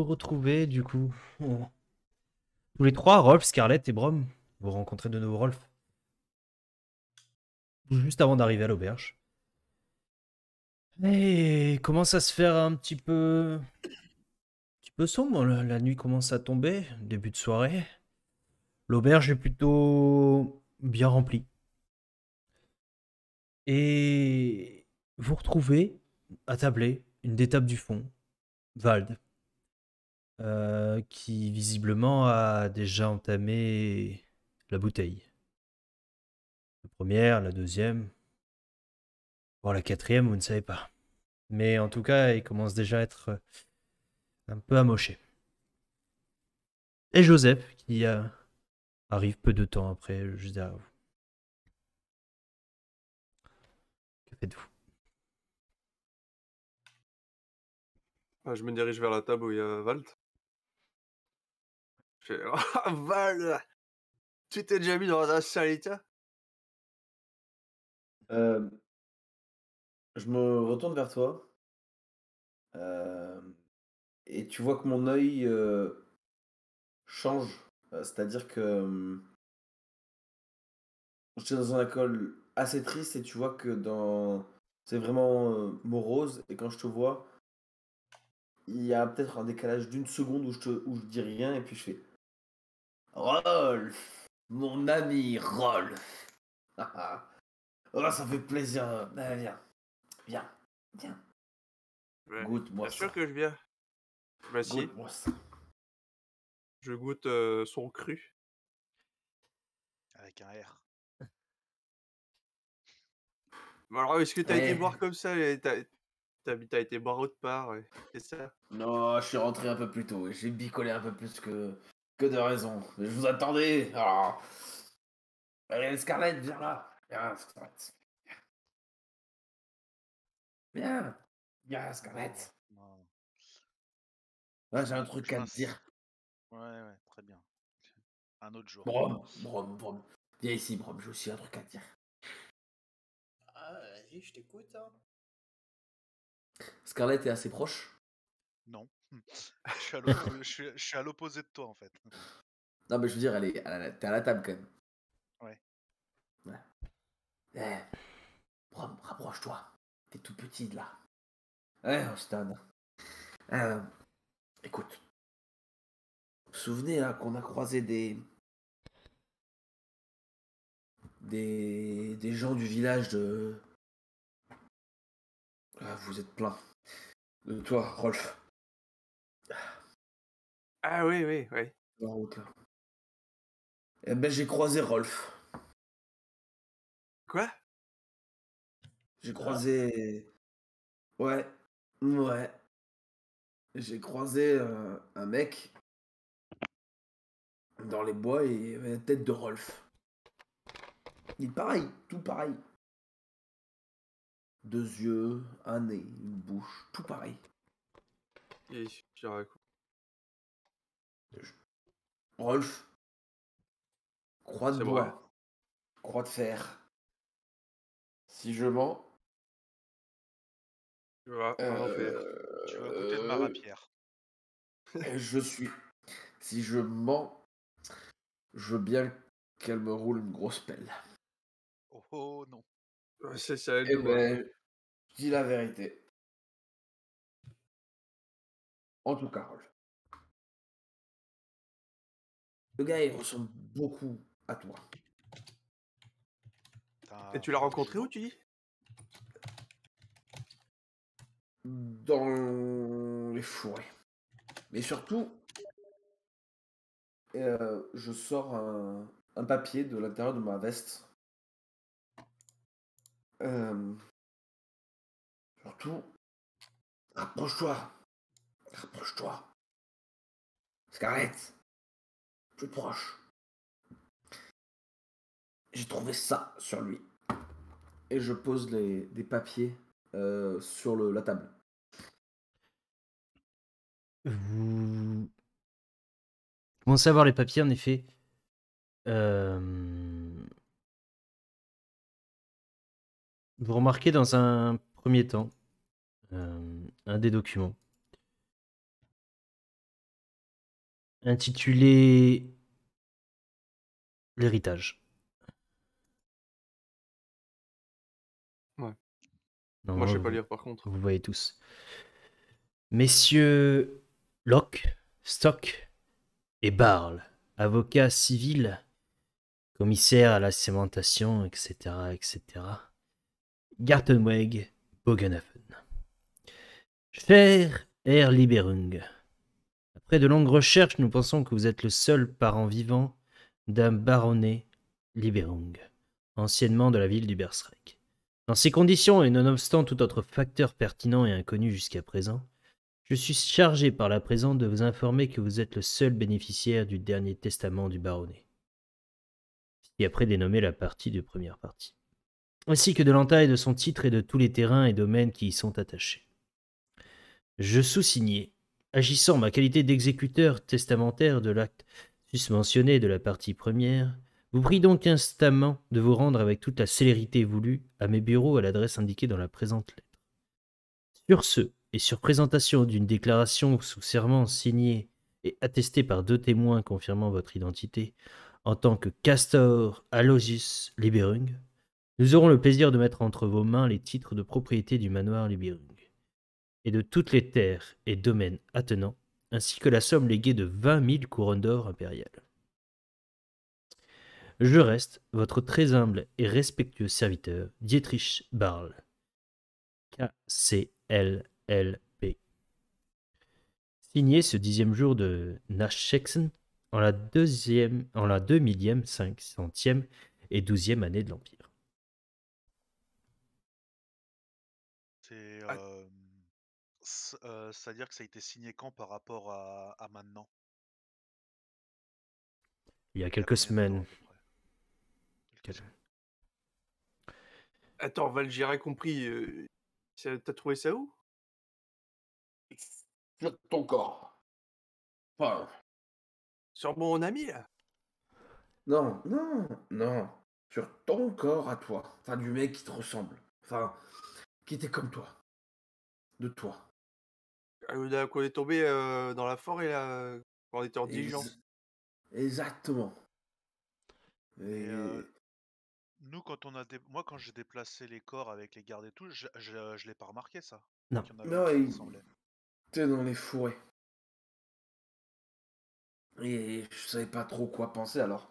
vous retrouvez du coup. Tous les trois, Rolf, Scarlett et Brom. Vous rencontrez de nouveau Rolf. Juste avant d'arriver à l'auberge. Et commence à se faire un petit peu sombre. La nuit commence à tomber. Début de soirée. L'auberge est plutôt bien remplie. Et vous retrouvez attablé une des tables du fond, Vald, qui visiblement a déjà entamé la bouteille. La première, la deuxième, voire la quatrième, vous ne savez pas. Mais en tout cas, il commence déjà à être un peu amoché. Et Joseph, qui arrive peu de temps après, juste derrière vous. Que faites-vous? Je me dirige vers la table où il y a Valt. Je fais Ah, Val, tu t'es déjà mis dans un sale état? Euh, je me retourne vers toi euh, et tu vois que mon œil change. C'est-à-dire que j'étais dans un alcool assez triste et tu vois que c'est vraiment morose. Et quand je te vois, il y a peut-être un décalage d'une seconde où je dis rien et puis je fais Rolf, mon ami Rolf. Oh, ça fait plaisir. Viens, viens, viens. Ouais, Goûte-moi bien sûr ça. que je viens. Je m'assieds, Goûte-moi ça. je goûte son cru. Avec un R. Mais alors, est-ce que t'as été Eh, boire comme ça t'as été boire autre part, ouais. C'est ça? non, je suis rentré un peu plus tôt et j'ai picolé un peu plus que de raison. Mais je vous attendais. Ah. Allez, Scarlett, viens là. Viens, Scarlett. Viens. Viens, Scarlett. Non. Ah, j'ai un Non, truc je à te m'installe. dire. Ouais, très bien. Un autre jour. Brom. Viens ici, Brom, j'ai aussi un truc à te dire. Ah, vas-y, je t'écoute. Hein. Scarlett est assez proche. Non. Je suis à l'opposé de toi, en fait. Non, mais je veux dire, t'es à la table quand même. Ouais. Eh, Brom, rapproche-toi. T'es tout petit là. Ouais, Stan. Euh, écoute. Vous vous souvenez là, qu'on a croisé des gens du village de. Ah, vous êtes plein. De toi, Rolf. Ah oui, oui, oui. La route là. Eh ben, j'ai croisé Rolf. Quoi? J'ai Ah, croisé. Ouais. Ouais. J'ai croisé un mec dans les bois et il avait la tête de Rolf. Il est pareil, tout pareil. Deux yeux, un nez, une bouche, tout pareil. Et je raconte. Rolf, croix de C'est vrai? bois, croix de fer. Si je mens, Va en faire. Tu vas goûter de ma euh, rapière. je suis. Si je mens, je veux bien qu'elle me roule une grosse pelle. Oh non. Ouais, ça aide Eh nous, hein. ben, je dis la vérité. En tout cas, Rolf. Le gars, il ressemble beaucoup à toi. Et T'as tu l'as un rencontré où, document? tu dis? Dans les forêts. Mais surtout, je sors un papier de l'intérieur de ma veste. Euh, surtout, rapproche-toi. Rapproche-toi. Scarlett, plus proche. J'ai trouvé ça sur lui. Et je pose des papiers sur la table. Vous commencez à voir les papiers, en effet. Vous remarquez dans un premier temps un des documents. intitulé L'héritage. Ouais. Non, Moi, je sais vous, pas lire par contre. vous voyez tous. Messieurs Locke, Stock et Barl, avocats civils, commissaires à la sémentation, etc., etc. Gartenweg, Bogenhafen. Cher Herr Liberung, après de longues recherches, nous pensons que vous êtes le seul parent vivant d'un baronnet Liberung, anciennement de la ville du Berserk. Dans ces conditions, et nonobstant tout autre facteur pertinent et inconnu jusqu'à présent, je suis chargé par la présente de vous informer que vous êtes le seul bénéficiaire du dernier testament du baronnet, qui après dénommé la partie de première partie, ainsi que de l'entaille de son titre et de tous les terrains et domaines qui y sont attachés. Je sous-signais, agissant en ma qualité d'exécuteur testamentaire de l'acte susmentionné de la partie première, vous prie donc instamment de vous rendre avec toute la célérité voulue à mes bureaux à l'adresse indiquée dans la présente lettre. Sur ce, et sur présentation d'une déclaration sous serment signée et attestée par 2 témoins confirmant votre identité, en tant que Castor Aloysius Liberung, nous aurons le plaisir de mettre entre vos mains les titres de propriété du manoir Liberung et de toutes les terres et domaines attenants, ainsi que la somme léguée de 20 000 couronnes d'or impériales. Je reste votre très humble et respectueux serviteur, Dietrich Barl, KCLLP. Signé ce 10e jour de Nachexen, en la 2000e, 500e et 12e année de l'Empire. C'est. C'est-à-dire que ça a été signé quand par rapport à maintenant? Il y a Il y a quelques combien de temps, semaines. à peu près? Quelques semaines. Attends, Val, j'ai rien compris. T'as trouvé ça où? Sur ton corps. Enfin, Sur mon ami, là? non, non, non. Sur ton corps à toi. Enfin, du mec qui te ressemble. Enfin, qui était comme toi. De toi. Là, qu'on est tombé dans la forêt, là, quand on était en diligence. Exactement. Et Et... nous, moi, quand j'ai déplacé les corps avec les gardes et tout, je l'ai pas remarqué ça. Non. Qu'il y en avait Non, qui il ressemblaient. était dans les fourrés. Et je savais pas trop quoi penser, alors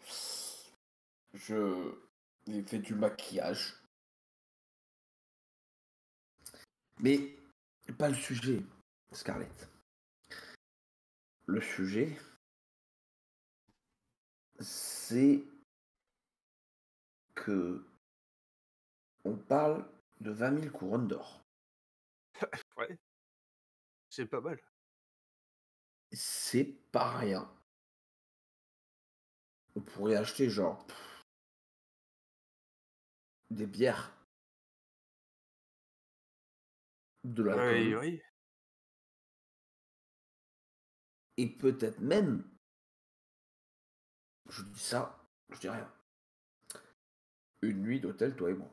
je ai fait du maquillage. Mais pas le sujet, Scarlett. Le sujet, c'est que on parle de 20 000 couronnes d'or. Ouais. C'est pas mal. C'est pas rien. On pourrait acheter genre des bières, de l'alcool, Oui. et peut-être même, je dis ça, je dis rien, une nuit d'hôtel, toi et moi.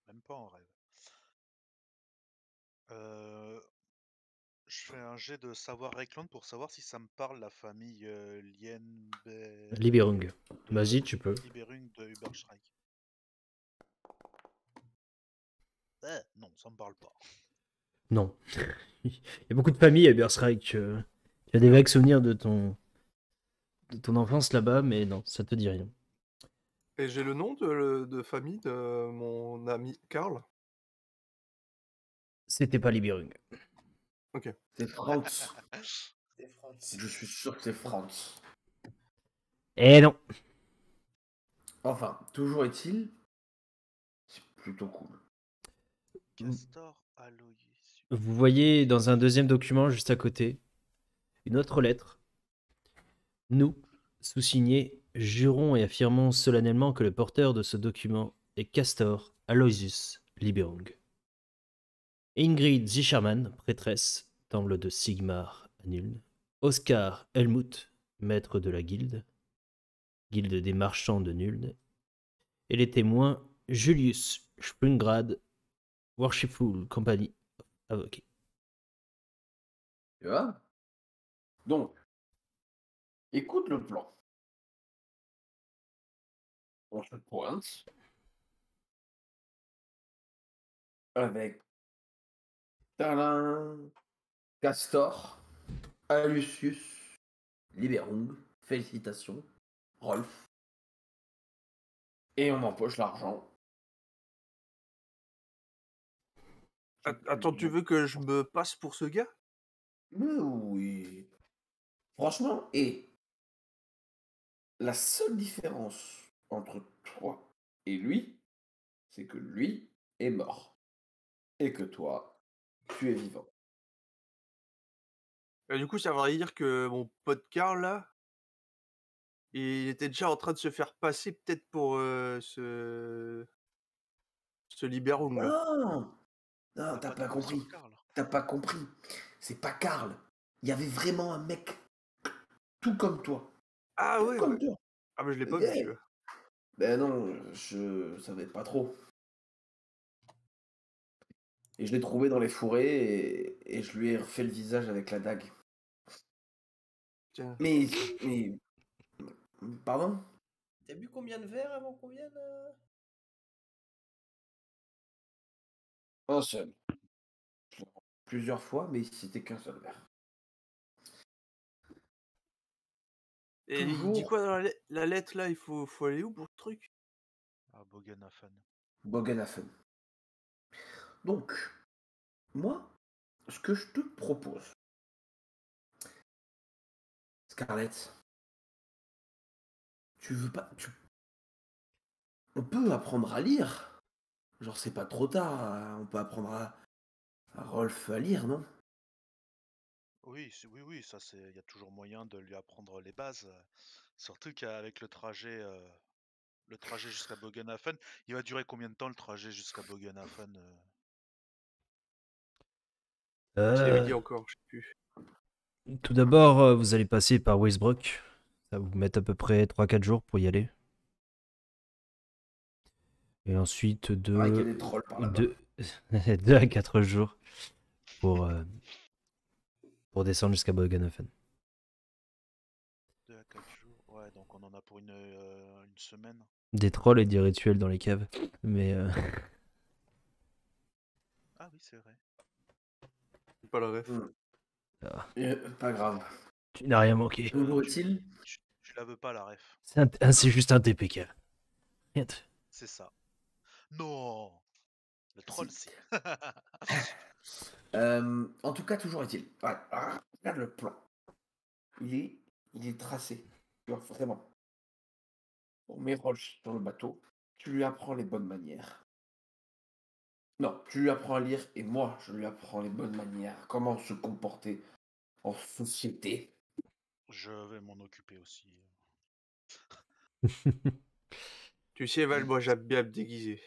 Même pas en rêve. Je fais un jet de savoir Reikland pour savoir si ça me parle la famille Liberung. Vas-y, tu peux. Liberung de Uberschreik. Non, ça me parle pas. Non. Il y a beaucoup de familles à Berserk. Tu as des vagues souvenirs de ton enfance là-bas, mais non, ça te dit rien. Et j'ai le nom de famille de mon ami Karl. C'était pas Liberung. Ok. C'est Franz. C'est Franz. Je suis sûr que c'est Franz. Eh non. Enfin, toujours est-il, c'est plutôt cool. Castor Aloysius. Vous voyez dans un deuxième document juste à côté une autre lettre. Nous, sous-signés, jurons et affirmons solennellement que le porteur de ce document est Castor Aloysius Liberung. Ingrid Zischermann, prêtresse, temple de Sigmar à Nuln. Oscar Helmut, maître de la guilde des marchands de Nuln. Et les témoins Julius Sprungrad, Worshipful Company of Avocats. Tu vois? Donc, Écoute le plan. On se pointe avec Talin, Castor, Alucius, Liberung, félicitations, Rolf, et on empoche l'argent. Attends, tu veux que je me passe pour ce gars? Mais oui. Franchement, et la seule différence entre toi et lui, c'est que lui est mort. Et que toi, tu es vivant. Et du coup, ça voudrait dire que mon pote Karl, là, il était déjà en train de se faire passer peut-être pour ce Liberung, là. Non! Non, T'as t'as pas pas tapé compris. sur Karl. T'as pas compris. C'est pas Karl. Il y avait vraiment un mec tout comme toi. Ah Tout ouais, comme ouais. toi. Ah, mais je l'ai pas vu, Eh, celui-là. ben non, je savais pas trop. Et je l'ai trouvé dans les fourrés et je lui ai refait le visage avec la dague. Tiens. Mais, pardon? T'as bu combien de verres avant qu'on vienne Un seul. Je l'ai rendu plusieurs fois, mais c'était qu'un seul verre. Et il dit Toujours quoi dans la lettre, là? Il faut aller où pour le truc? Ah, Bogenhafen. Bogenhafen. Donc, moi, ce que je te propose, Scarlett, tu veux pas. On peut apprendre à lire. Genre, c'est pas trop tard. On peut apprendre à Rolf à lire, non? Oui, oui, ça c'est. Il y a toujours moyen de lui apprendre les bases. Surtout qu'avec le trajet jusqu'à Bogenhafen, il va durer combien de temps le trajet jusqu'à Bogenhafen Je l'avais Euh, dit encore, je sais plus. Tout d'abord, vous allez passer par Weisbrock. Ça va vous mettre à peu près 3-4 jours pour y aller. Et ensuite, Ah, qu'il y a des trolls par là-bas. 2 à 4 jours pour descendre jusqu'à Bogenhofen. 2 à 4 jours. Ouais, donc on en a pour une semaine. Des trolls et des rituels dans les caves. Mais Ah oui, c'est vrai. J'ai pas le ref. Pas grave. tu n'as rien manqué. Toujours est-il, Tu la veux pas la ref. C'est juste un TPK. Rien de- C'est ça. Non. Le troll, Si. si. En tout cas, toujours est-il. Ouais, regarde le plan. Il est tracé. Tu vois, vraiment. On met Rolf dans le bateau. Tu lui apprends les bonnes manières. Non, tu lui apprends à lire et moi, je lui apprends les bonnes manières. Comment se comporter en société. Je vais m'en occuper aussi. Tu sais, Val, moi j'aime bien me déguiser.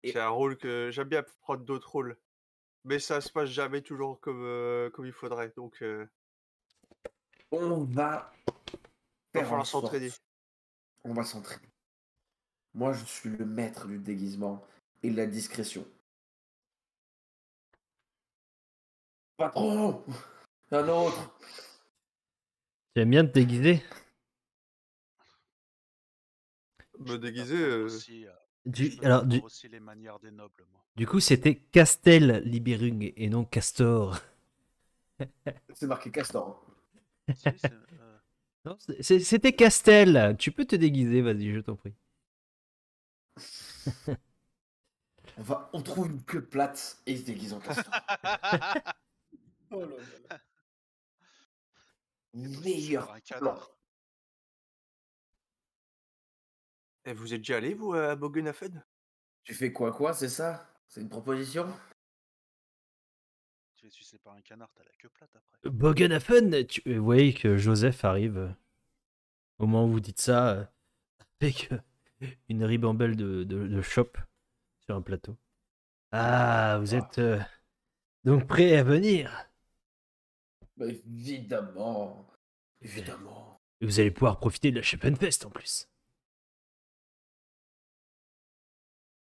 Et- C'est un rôle que j'aime bien prendre d'autres rôles. Mais ça se passe jamais toujours comme il faudrait. Donc, On va va faire en falloir s'entraîner. sorte. On va s'entraîner. Moi, je suis le maître du déguisement et de la discrétion. Patron! Un autre! Tu aimes bien te déguiser? Me Je peux déguiser, t'apprendre aussi, Alors, aussi les manières des nobles, moi. du coup, c'était Castel Liberung et non Castor. C'est marqué Castor. Si, c'est. Non, c'était Castel. Tu peux te déguiser, vas-y, je t'en prie. On trouve une queue plate et il se déguise en Castor. Oh là là. Et toi, tu Meilleur seras un plan. canard. Et vous êtes déjà allé, vous, à Bogenhafen? Tu fais quoi, c'est ça? C'est une proposition? Tu sais pas un canard, t'as la queue plate après. Bogenhafen, vous voyez que Joseph arrive au moment où vous dites ça avec une ribambelle de chop sur un plateau. Ah, vous êtes donc prêts à venir? Bah, évidemment. Évidemment. Et vous allez pouvoir profiter de la Scheppenfest en plus.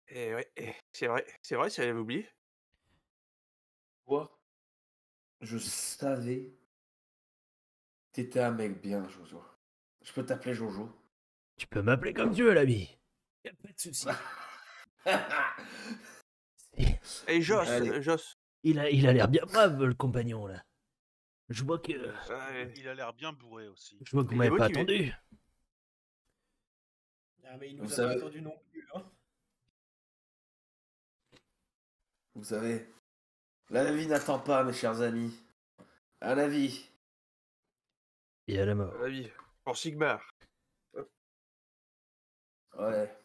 Eh ouais, c'est vrai, ça j'avais oublié. Toi, je savais T'étais un mec bien, Jojo. Je peux t'appeler Jojo. Tu peux m'appeler comme tu veux, l'ami. Y a pas de souci. Et Joss, Allez. Joss. Il a l'air bien brave, le compagnon, là. Je vois que Il a l'air bien bourré aussi. vous Il est m'avez pas motivé. attendu. Ah, mais il Vous nous a savez- pas attendu non plus. Hein. Vous savez, la vie n'attend pas, mes chers amis. À la vie. Et à la mort. Ah oui, pour Sigmar. Ouais.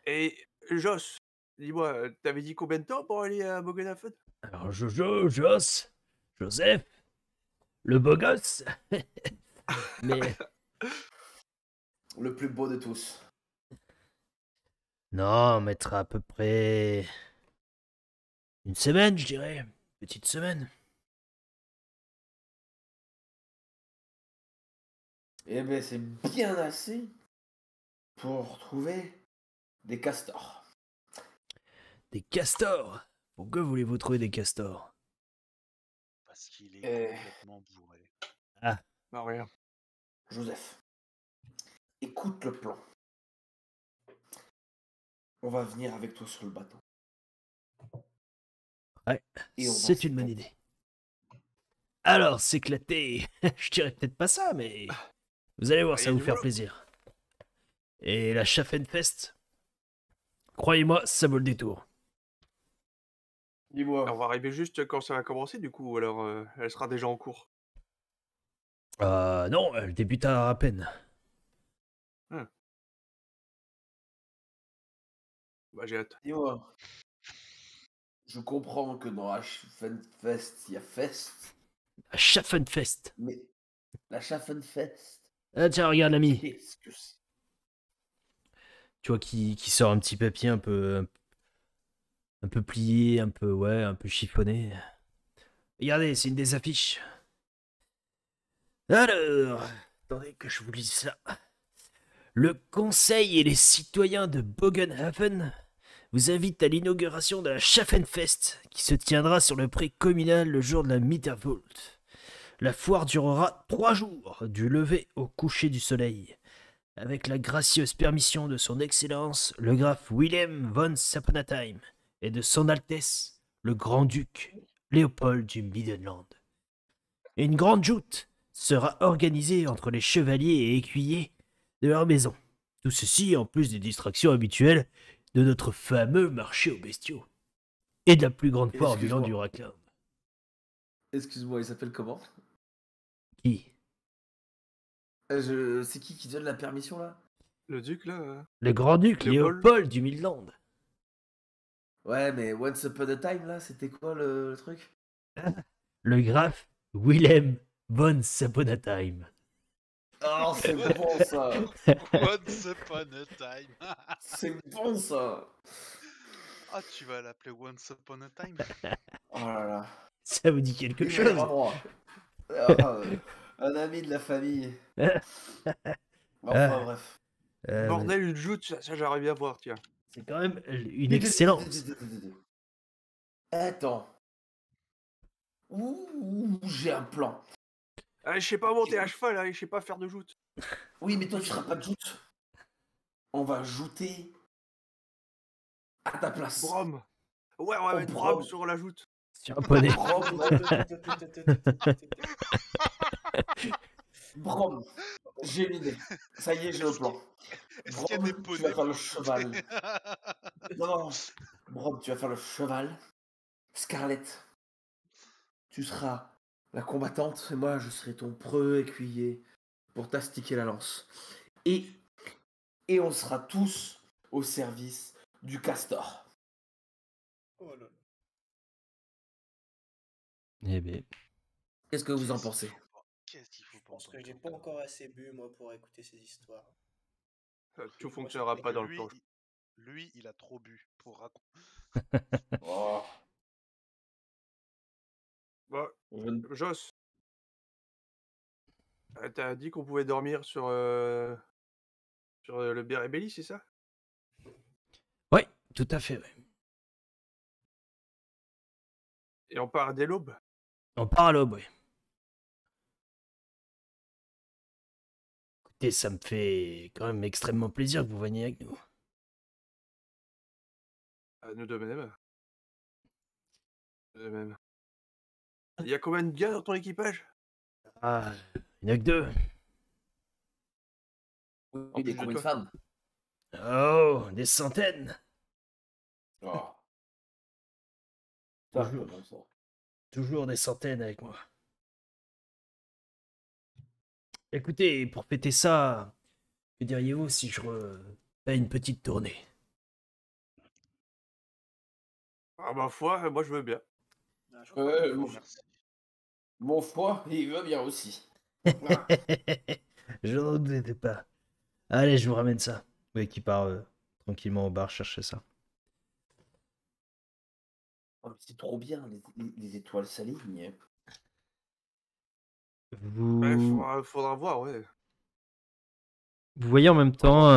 Et Joss, dis-moi, t'avais dit combien de temps pour aller à Bogenhafen? Alors, Jojo, Joss, Joseph, le beau gosse. Mais Le plus beau de tous. non, on mettra à peu près une semaine, je dirais. Petite semaine. Eh ben, c'est bien assez pour trouver des castors. Des castors. Pourquoi voulez-vous trouver des castors? Parce qu'il est Eh. complètement bourré. Non, rien. Joseph, écoute le plan. On va venir avec toi sur le bateau. Ouais, Et on va c'est une bonne s'éclater. idée. Alors, s'éclater. Je dirais peut-être pas ça, mais vous allez voir, ça va Allez, vous faire dis-moi. plaisir. Et la Schaffenfest, croyez-moi, ça vaut le détour. On Dis-moi. va arriver juste quand ça va commencer, du coup, ou alors elle sera déjà en cours. Non, elle débute à peine. Bah, j'ai hâte. Dis-moi. Je comprends que dans Schaffenfest, il y a fest, La Schaffenfest. mais la Schaffenfest, Ah tiens, regarde l'ami. qu'est-ce que c'est? Tu vois qui sort un petit papier un peu plié, un peu chiffonné. Regardez, c'est une des affiches. Alors, attendez que je vous lise ça. Le Conseil et les citoyens de Bogenhafen vous invitent à l'inauguration de la Schaffenfest qui se tiendra sur le pré communal le jour de la Mittervolt. La foire durera 3 jours, du lever au coucher du soleil, avec la gracieuse permission de son Excellence le graf Wilhelm von Sappenatheim et de son Altesse le Grand-Duc Léopold du Middenland. Et une grande joute sera organisée entre les chevaliers et écuyers de leur maison. Tout ceci en plus des distractions habituelles de notre fameux marché aux bestiaux et de la plus grande foire ambulante du Raclin. Excuse-moi, il s'appelle comment? Qui? C'est qui donne la permission là? Le duc, là Le Grand-Duc Léopold. Léopold du Midland. Ouais, mais Once Upon a Time là, c'était quoi le truc? Le graf Wilhelm von Sappenatheim. Oh, c'est bon ça! Once upon a time. C'est bon ça! Ah, tu vas l'appeler Once upon a time. Oh là là. Ça vous dit quelque Vive chose? les rois droits. Ah, un ami de la famille. Enfin bref. Bordel, une joute, ça j'arrive bien à voir, tiens. C'est quand même une excellence. Attends. Ouh, j'ai un plan. Ah, je sais pas monter à cheval, hein, je sais pas faire de joute. Oui, mais toi tu seras pas de joute. On va jouter à ta place. Brom. Ouais, on va Oh, mettre Brom. Brom sur la joute. Sur un poney. Brom, j'ai une idée. Ça y est, j'ai le plan. Est-ce qu'il y a Brom, des tu poneys vas faire le pour cheval. jouter Non, Brom, tu vas faire le cheval. Scarlett, tu seras la combattante et moi je serai ton preux écuyer pour t'astiquer la lance. Et on sera tous au service du castor. Oh là là. Eh bien, Qu'est-ce que vous en pensez? Qu'est-ce qu'il faut Je pense penser que j'ai pas encore assez bu, moi, pour écouter ces histoires. Tout fonctionnera pas dans le plan. Lui, il a trop bu pour raconter. Oh, Bah, je ne- Joss. T'as dit qu'on pouvait dormir sur le Bérébelli, c'est ça? ouais, tout à fait. Ouais. Et on part dès l'aube. On part à l'aube, ouais. Écoutez, ça me fait quand même extrêmement plaisir que vous veniez avec nous. Nous de même. Nous de même. Il y a combien de gars dans ton équipage? Ah, il n'y en a que deux. Oui, plus de combien de toi. femmes? Oh, des centaines. Oh. Ça, Toujours. comme ça. Toujours des centaines avec moi. Écoutez, pour fêter ça, que diriez-vous si je fais une petite tournée? Ah ma foi, moi je veux bien. Ah, je crois qu'il Oui. faut. Merci. Mon foie, il va bien aussi. Je n'en doutais pas. Allez, je vous ramène ça. Oui, qui part tranquillement au bar chercher ça. Oh, mais c'est trop bien, les étoiles s'alignent. Ouais, Vous... faudra voir, ouais. Vous voyez en même temps,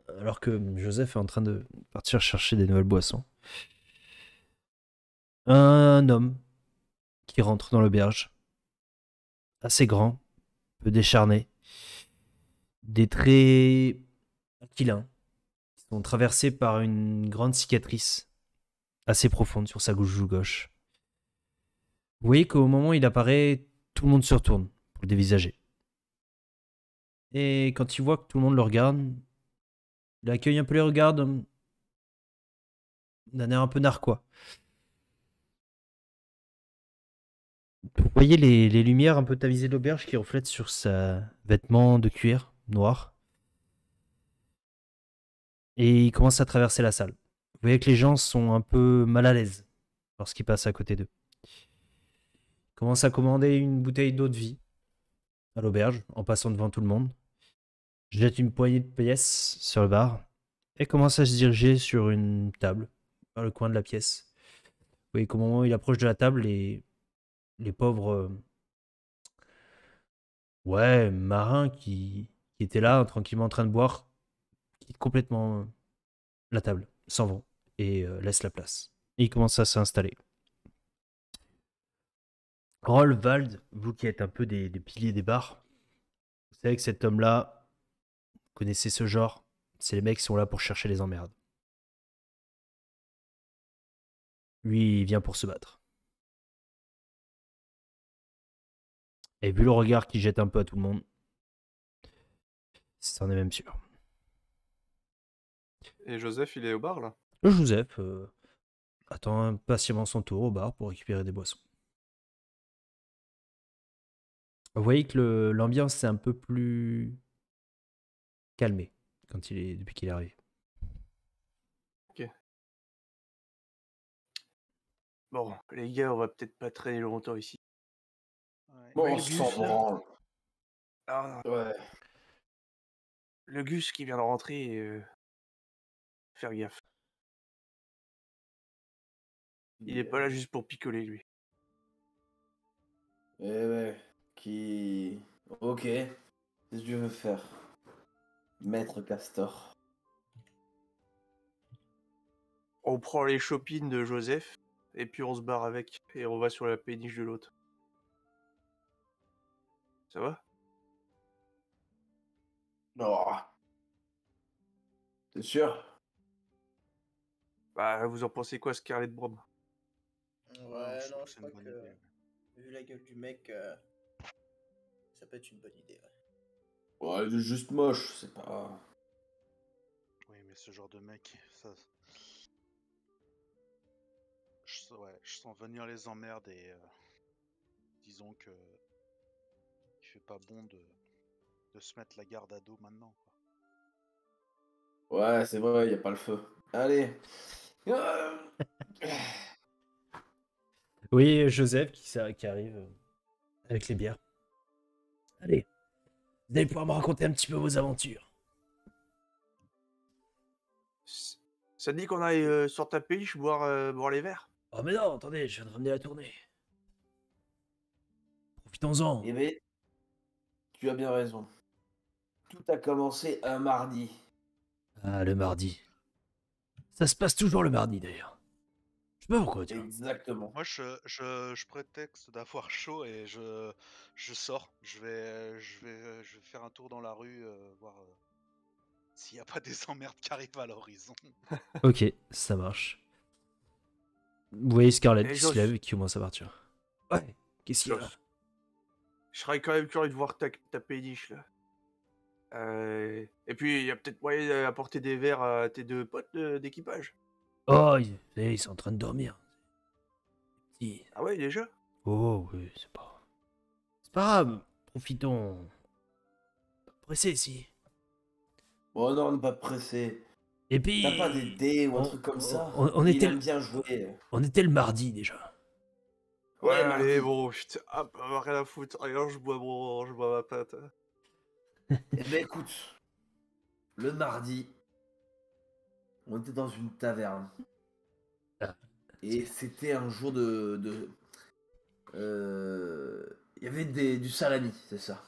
alors que Joseph est en train de partir chercher des nouvelles boissons, un homme qui rentre dans l'auberge, assez grand, peu décharné, des traits aquilins, qui sont traversés par une grande cicatrice assez profonde sur sa joue gauche. Vous voyez qu'au moment où il apparaît, tout le monde se retourne pour le dévisager. Et quand il voit que tout le monde le regarde, il accueille un peu les regards d'un air un peu narquois. Vous voyez les lumières un peu tamisées de l'auberge qui reflètent sur sa vêtement de cuir noir. Et il commence à traverser la salle. Vous voyez que les gens sont un peu mal à l'aise lorsqu'il passe à côté d'eux. Il commence à commander une bouteille d'eau de vie à l'auberge en passant devant tout le monde. Jette une poignée de pièces sur le bar et commence à se diriger sur une table dans le coin de la pièce. Vous voyez qu'au moment où il approche de la table, les pauvres marins qui étaient là tranquillement en train de boire quittent complètement la table, s'en vont et laissent la place. Et ils commencent à s'installer. Roll, Vald, vous qui êtes un peu des piliers des bars, vous savez que cet homme-là, vous connaissez ce genre, c'est les mecs qui sont là pour chercher les emmerdes. Lui, il vient pour se battre. Et vu le regard qu'il jette un peu à tout le monde, c'en est même sûr. Et Joseph, il est au bar là? Le Joseph attend impatiemment son tour au bar pour récupérer des boissons. Vous voyez que l'ambiance s'est un peu plus calmée depuis qu'il est arrivé. Bon, les gars, on va peut-être pas traîner longtemps ici. Ouais. Bon, Oui, on le s'en Gus, là. branle. Ah, Ouais. le Gus qui vient de rentrer, faire gaffe. Il est pas là juste pour picoler, lui. Ouais. Qui... Ok. Qu'est-ce que tu veux faire? Maître Castor. On prend les chopines de Joseph, et puis on se barre avec, et on va sur la péniche de l'autre. Ça va? Oh. T'es sûr? Bah, vous en pensez quoi, Scarlett Brom? Ouais, je trouve non, que je c'est une crois bonne que, idée. vu la gueule du mec, ça peut être une bonne idée. Ouais. Ouais, il est juste moche, c'est pas... Oui, mais ce genre de mec, ça. Je sens venir les emmerdes et disons que il fait pas bon de se mettre la garde à dos maintenant, quoi. Ouais, c'est vrai, y a pas le feu. Allez. Oui, Joseph qui arrive avec les bières. Allez, vous allez pouvoir me raconter un petit peu vos aventures. Ça te dit qu'on aille sur ta péniche boire les verres? Oh mais non, attendez, je viens de ramener la tournée. Profitons-en. Eh ben, tu as bien raison. Tout a commencé un mardi. Ah, le mardi. Ça se passe toujours le mardi d'ailleurs. sais pas pourquoi, tiens. Exactement. Moi, je prétexte d'avoir chaud et je sors. Je vais faire un tour dans la rue, voir s'il n'y a pas des emmerdes qui arrivent à l'horizon. Ok, ça marche. Vous voyez Scarlett Eh, qui se Joss. lève et qui commence à partir. Ouais, qu'est-ce qu'il y a là? Joss. Je serais quand même curieux de voir ta péniche là. Et puis il y a peut-être moyen d'apporter des verres à tes deux potes d'équipage. Oh, ils sont en train de dormir. Petit. Ah ouais, déjà? Oh, oui, c'est pas... C'est pas grave, profitons. Pas pressé, si. Bon, non, on n'est pas pressé. Et puis... T'as pas des dés ou un on- truc comme ça? on Il était aime le- bien jouer. On était le mardi, déjà. Ouais, Ouais, allez, mardi. bon, putain, rien à foutre. Alors je bois ma pâte. Eh ben écoute, le mardi, on était dans une taverne. Ah. Et c'était un jour il y avait du salami, c'est ça.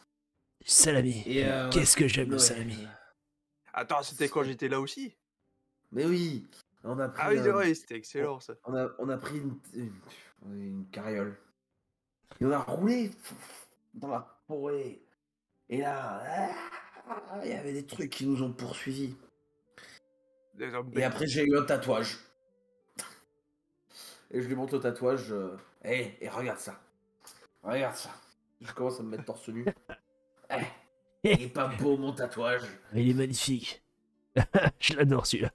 Salami. Et Qu'est-ce que j'aime le ouais. salami. Attends, c'était quand j'étais là aussi? Mais oui, on a pris, Ah oui, c'est vrai, c'était excellent ça. on a pris une carriole. Et on a roulé dans la forêt. Et là, il y avait des trucs qui nous ont poursuivis. Des hommes Et après, j'ai eu un tatouage. Et je lui montre le tatouage. Et regarde ça. Regarde ça. Je commence à me mettre torse nu. Il est pas beau mon tatouage. Il est magnifique. Je l'adore, celui-là.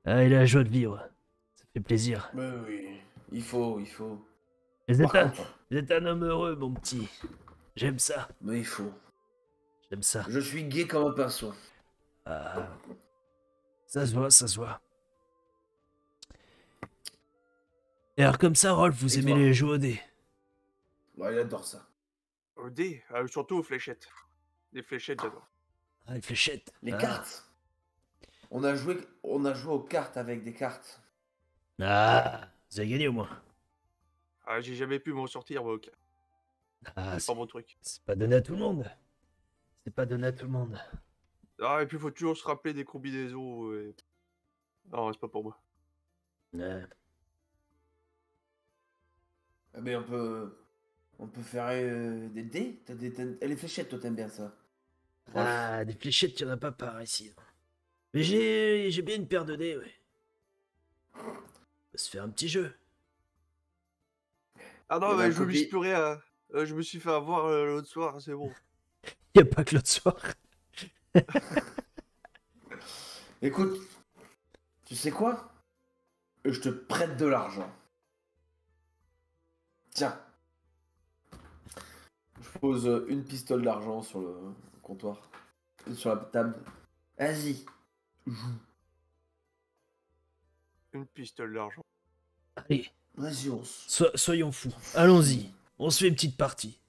Ah, il a la joie de vivre. Ça fait plaisir. Mais oui, il faut. Vous êtes, Par un, contre, vous êtes un homme heureux, mon petit. J'aime ça. mais il faut. J'aime ça. Je suis gay comme un pinceau. Ah. Ça se voit, ça se voit. Et alors comme ça, Rolf, vous Et aimez toi les jeux au dés? Ouais, il adore ça. Au dé, surtout aux fléchettes. Les fléchettes, j'adore. Ah, les fléchettes. Les Ah. cartes. On a joué aux cartes avec des cartes. Ah, vous avez gagné au moins. Ah, j'ai jamais pu m'en sortir, moi, ok. Ah, C'est pas mon truc. c'est pas donné à tout le monde. C'est pas donné à tout le monde. Ah, et puis faut toujours se rappeler des combinaisons. Non, c'est pas pour moi. Ouais. Eh ben, on peut faire des dés. Les fléchettes, toi, t'aimes bien ça. Ah, des fléchettes, il n'y en a pas par ici. Mais j'ai bien une paire de dés, ouais. On va se faire un petit jeu. Ah Et non, ma mais je me copine- suis plus rien. Je me suis fait avoir l'autre soir, c'est bon. Il n'y a pas que l'autre soir. Écoute, tu sais quoi? Je te prête de l'argent. Tiens. Je pose une pistole d'argent sur le comptoir. Sur la table. Vas-y. Joue. Une pistole d'argent. Allez, Vas-y, on soyons fous. Allons-y. On se fait une petite partie.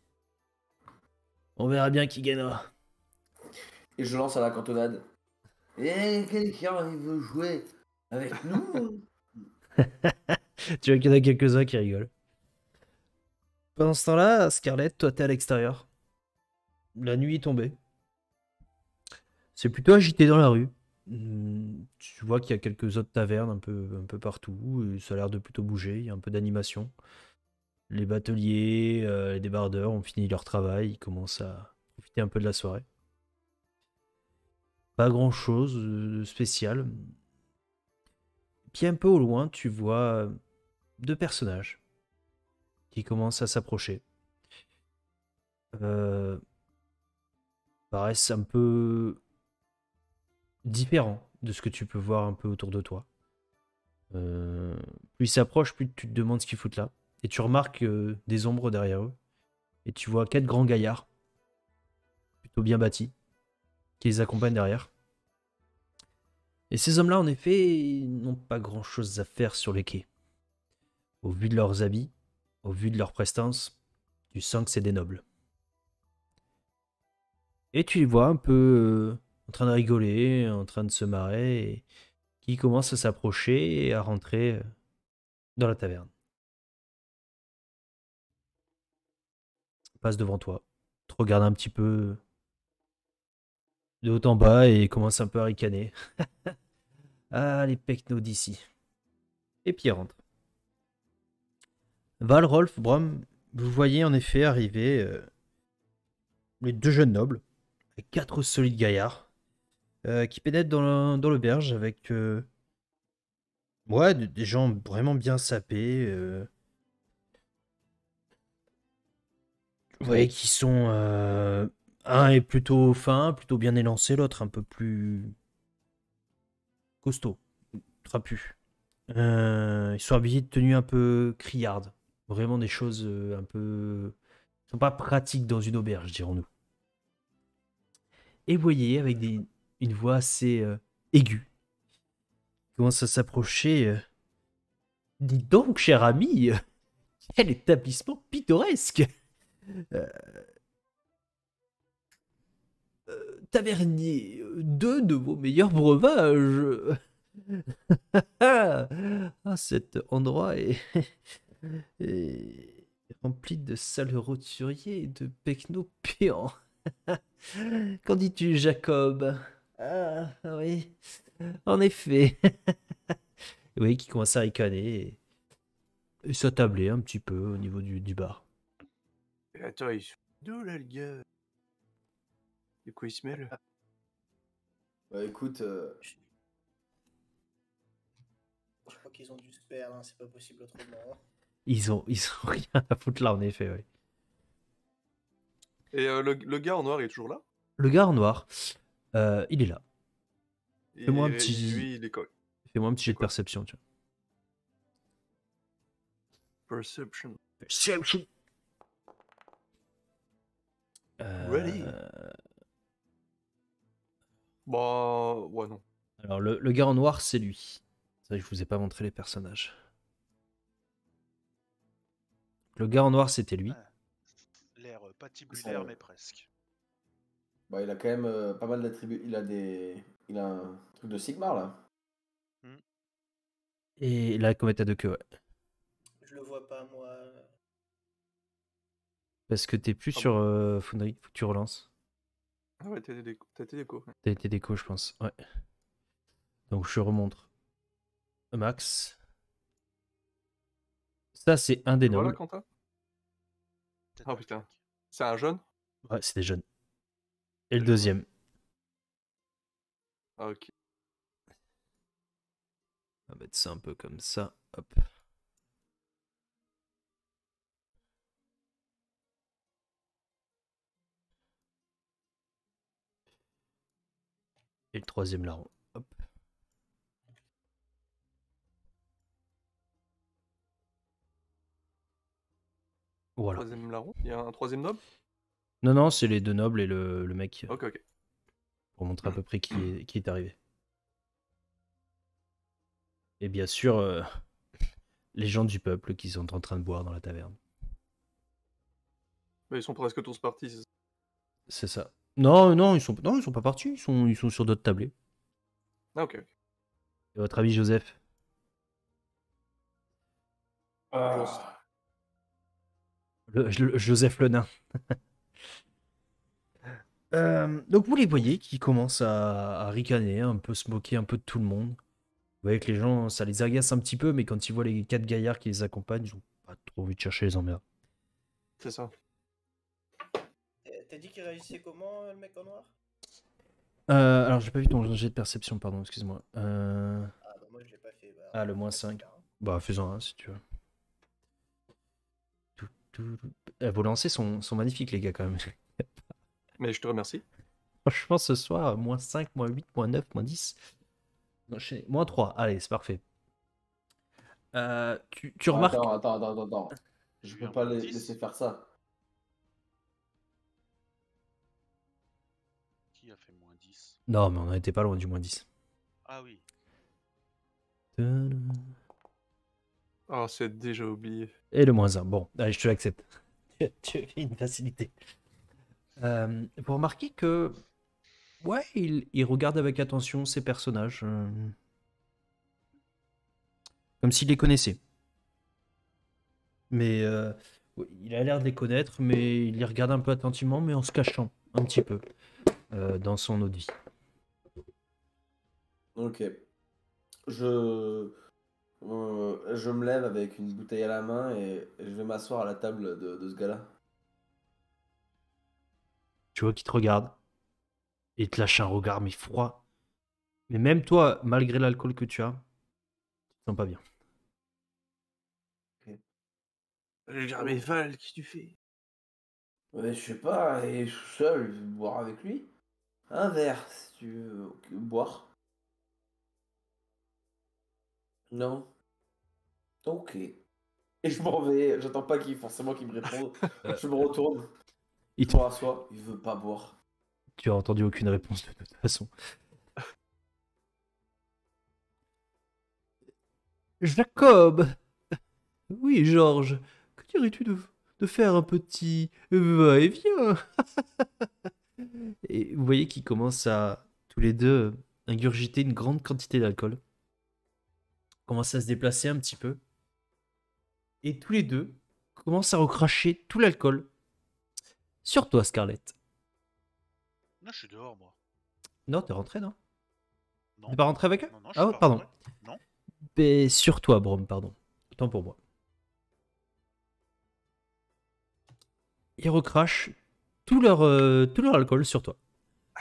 On verra bien qui gagnera. Et je lance à la cantonade. Et quelqu'un, il veut jouer avec nous? Tu vois qu'il y en a quelques-uns qui rigolent. Pendant ce temps-là, Scarlett, toi t'es à l'extérieur. La nuit est tombée. C'est plutôt agité dans la rue. Tu vois qu'il y a quelques autres tavernes un peu partout. Et ça a l'air de plutôt bouger. Il y a un peu d'animation. Les bateliers, les débardeurs ont fini leur travail. Ils commencent à profiter un peu de la soirée. Pas grand-chose de spécial. Puis un peu au loin, tu vois deux personnages qui commencent à s'approcher. Paraissent un peu différents de ce que tu peux voir un peu autour de toi. Plus ils s'approchent, plus tu te demandes ce qu'ils foutent là. Et tu remarques des ombres derrière eux. Et tu vois 4 grands gaillards, plutôt bien bâtis, qui les accompagnent derrière. Et ces hommes-là, en effet, n'ont pas grand-chose à faire sur les quais. Au vu de leurs habits, au vu de leur prestance, tu sens que c'est des nobles. Et tu les vois un peu en train de rigoler, en train de se marrer, et qui commencent à s'approcher et à rentrer dans la taverne. Ils passent devant toi, te regardent un petit peu de haut en bas et commencent un peu à ricaner. Ah, les pecnos d'ici. Et puis il rentre. Val, Rolf, Brom, vous voyez en effet arriver les deux jeunes nobles, et 4 solides gaillards, qui pénètrent dans l'auberge avec ouais, des gens vraiment bien sapés. Vous voyez qu'ils sont... un est plutôt fin, plutôt bien élancé, l'autre un peu plus costaud, trapu. Ils sont habillés de tenues un peu criardes. Vraiment des choses un peu... Ils sont pas pratiques dans une auberge, dirons-nous. Et vous voyez, avec une voix assez aiguë, qui commence à s'approcher. Dis donc, cher ami, quel établissement pittoresque! Tavernier, 2 de vos meilleurs breuvages. Ah, cet endroit est rempli de sales roturiers et de pecnos puants. Qu'en dis-tu, Jacob? Ah, oui, en effet. Oui, qui commence à ricaner et s'attabler un petit peu au niveau du bar. Et attends, il se fout d'où là, le gars? De quoi il se mêle? Bah écoute, Je crois qu'ils ont dû se perdre, hein, c'est pas possible autrement. Ils ont rien à foutre là, en effet, oui. Et le gars en noir est toujours là? Le gars en noir, il est là. Fais-moi un Et petit- lui, il est quoi? Fais-moi un petit jet de quoi? perception, tu vois. Perception. Perception. Ready. Bah, ouais, non. Alors, le gars en noir, c'est lui. C'est vrai que je vous ai pas montré les personnages. Le gars en noir, c'était lui. L'air patibulaire, Ça- mais presque. bah, il a quand même pas mal d'attributs. Il a un truc de Sigmar là. Et la comète à 2 queues, ouais. Je le vois pas, moi. Parce que t'es plus Ah sur Foundry. Faut que tu relances. Ah ouais, t'as été déco. Ouais. T'as été déco, je pense. Ouais. Donc, je remonte. Max. Ça, c'est un des Voilà, nobles. Quentin. Peut-être Oh pas putain. fake. C'est un jeune? Ouais, c'est des jeunes. Et le Des jeunes, ouais. deuxième. Ah, ok. On va mettre ça un peu comme ça. Hop. Et le troisième larron. Hop. Voilà. Troisième larron. Il y a un troisième noble? Non, non, c'est les deux nobles et le mec. Ok, ok. Pour montrer à peu près qui est arrivé. Et bien sûr, les gens du peuple qui sont en train de boire dans la taverne. Mais ils sont presque tous partis. C'est ça. C'est ça. Non, ils sont pas partis. Ils sont sur d'autres tablés. Ah, ok. Et votre ami Joseph? Joseph le nain. Donc vous les voyez qui commencent à ricaner, un peu se moquer un peu de tout le monde. Vous voyez que les gens, ça les agace un petit peu, mais quand ils voient les 4 gaillards qui les accompagnent, ils ont pas trop envie de chercher les emmerdes. C'est ça. T'as dit qu'il réagissait comment, le mec en noir? Alors j'ai pas vu ton jet de perception, pardon, excuse-moi. Ah, bah moi je l'ai pas fait. Bah, Ah, le moins c'est 5. carré. Bah fais-en un si tu veux. Vos lancers sont magnifiques les gars quand même. Mais je te remercie. Franchement ce soir, moins 5, moins 8, moins 9, moins 10. Enchaînez. Moins 3, allez c'est parfait. Tu remarques... Attends. Je J'ai eu peux un pas moins les 10. laisser faire ça. Qui a fait moins 10? Non mais on n'était pas loin du moins 10. Ah oui. Ah, c'est déjà oublié. Et le moins 1. Bon, allez, je te l'accepte. Tu as fait une facilité. Vous remarquez que... Ouais, il regarde avec attention ces personnages. Comme s'il les connaissait. Mais ouais, il a l'air de les connaître, mais il les regarde un peu attentivement, mais en se cachant un petit peu dans son eau de vie. Ok. Je Je me lève avec une bouteille à la main et je vais m'asseoir à la table de ce gars-là. Tu vois qu'il te regarde et il te lâche un regard, mais froid. Mais même toi, malgré l'alcool que tu as, tu te sens pas bien. Je dirais, mais Val, qu'est-ce que tu fais? Ouais, je sais pas, et je suis seul, je vais boire avec lui. Un verre, si tu veux boire. Non. Ok. Et je m'en vais, j'attends pas forcément qu'il me réponde. Je me retourne, Il je me rassois, il veut pas boire. Tu as entendu aucune réponse de toute façon. Jacob! Oui, Georges, que dirais-tu de faire un petit va-et-vient? Et vous voyez qu'ils commencent à, tous les deux, ingurgiter une grande quantité d'alcool. Commencent à se déplacer un petit peu. Et tous les deux commencent à recracher tout l'alcool sur toi, Scarlett. Non, je suis dehors, moi. Non, t'es rentré, non? Non. T'es pas rentré avec eux? Non, je Ah, suis pas pardon. rentré. Non. Mais sur toi, Brom, pardon. Autant pour moi. Ils recrachent tout leur alcool sur toi.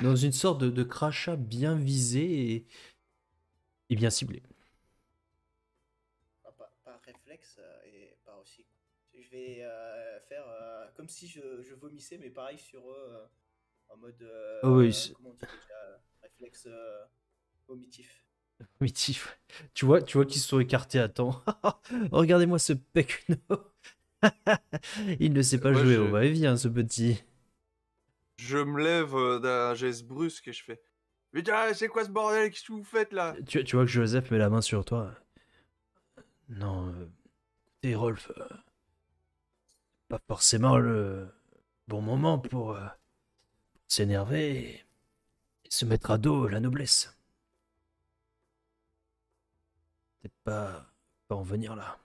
Dans une sorte de crachat bien visé et bien ciblé. Par réflexe et par aussi. Je vais faire comme si je vomissais, mais pareil sur eux, en mode. Oh oui, Comment on dit déjà? Réflexe vomitif. primitif. Tu vois qu'ils se sont écartés à temps. Regardez-moi ce Pekuno. Il ne sait pas Moi, jouer au va-et-vient, ce petit. je me lève d'un geste brusque et je fais, putain, c'est quoi ce bordel? Qu'est-ce que vous faites là? Tu vois que Joseph met la main sur toi. Non, écoutez, Rolf, pas forcément le bon moment pour s'énerver et se mettre à dos la noblesse. Peut-être pas en venir là.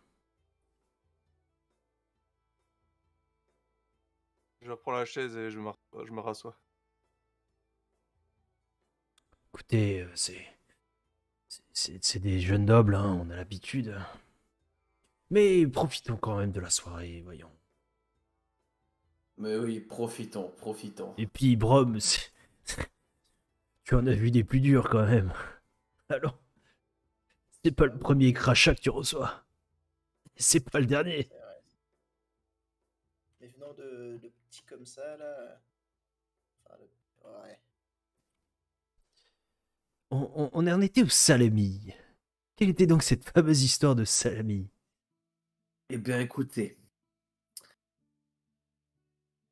Je reprends la chaise et je me rassois. Écoutez, c'est des jeunes nobles, hein, on a l'habitude. Mais profitons quand même de la soirée, voyons. Mais oui, profitons. Et puis, Brom, tu en as vu des plus durs quand même. Alors, c'est pas le premier crachat que tu reçois. C'est pas le dernier. C'est vrai. Mais venant de petits comme ça, là. Enfin, ouais. On en était au salami. Quelle était donc cette fameuse histoire de salami? Eh bien, écoutez.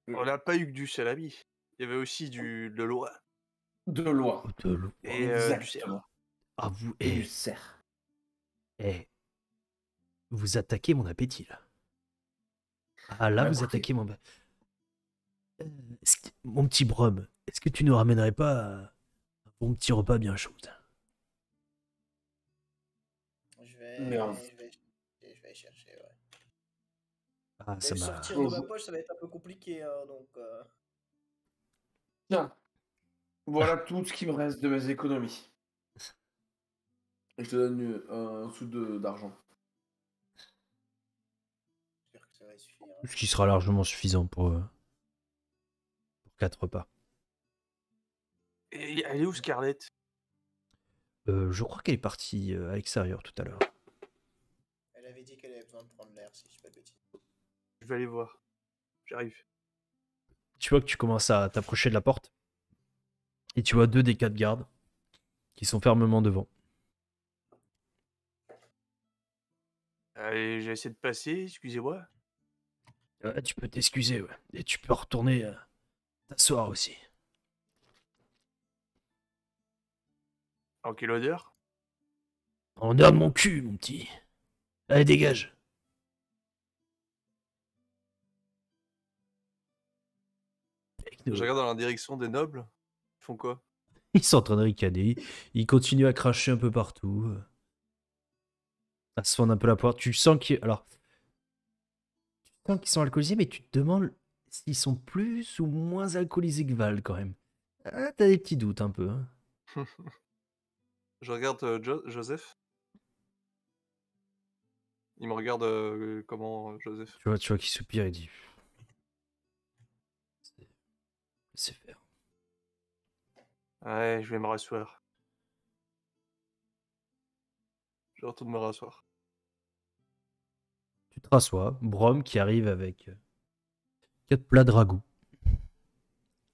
On n'a pas eu que du salami. Il y avait aussi de l'oie De loi. De l'eau. et du Exactement. cerf. Ah, vous, Et du cerf. vous attaquez mon appétit là. Ah là, Bah, vous écoutez. attaquez mon... Mon petit Brom, est-ce que tu nous ramènerais pas un bon petit repas bien chaud? Je vais, Mais en- je vais chercher, ouais. Ah, Mais ça m'a... sortir de ma poche, ça va être un peu compliqué, hein, donc. Tiens, voilà tout ce qui me reste de mes économies. Et je te donne un sou d'argent. J'espère que ça va suffire. Ce qui sera largement suffisant pour 4 repas. Et elle est où, Scarlett? Je crois qu'elle est partie à l'extérieur tout à l'heure. Elle avait dit qu'elle avait besoin de prendre l'air, si je dis pas de bêtises. Je vais aller voir. J'arrive. Tu vois que tu commences à t'approcher de la porte. Et tu vois 2 des 4 gardes qui sont fermement devant. Allez, j'ai essayé de passer, excusez-moi. Tu peux t'excuser, ouais. Et tu peux retourner t'asseoir aussi. En quelle odeur? En dehors de mon cul, mon petit. Allez, dégage. Je regarde dans la direction des nobles. Ils font quoi? Ils sont en train de ricaner. Ils continuent à cracher un peu partout. À se fendre un peu la poire. Tu sens qu'ils... Alors... Tu sens qu'ils sont alcoolisés, mais tu te demandes s'ils sont plus ou moins alcoolisés que Val, quand même. Ah, t'as des petits doutes, un peu. Hein. Je regarde Joseph. Il me regarde comment, Joseph. Tu vois qu'il soupire et dit. C'est faire. Ouais, je vais me rasseoir. Je retourne me rasseoir. Tu te rassois. Brom qui arrive avec 4 plats de ragoût.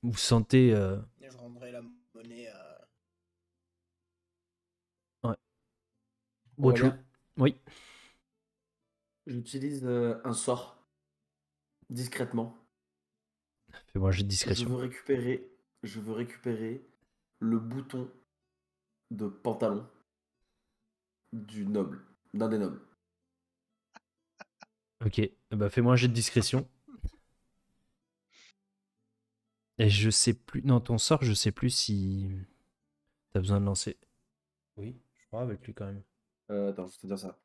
Vous sentez. Et je rendrai la monnaie à. Aurélien, Oui. j'utilise un sort discrètement. Fais-moi un jet de Je discrétion. veux récupérer le bouton de pantalon d'un des nobles. Ok. Bah, fais-moi un jet de discrétion. Et je sais plus. Non, ton sort, je sais plus si. T'as besoin de lancer. Oui, je crois avec lui quand même. Attends, je vais te dire ça.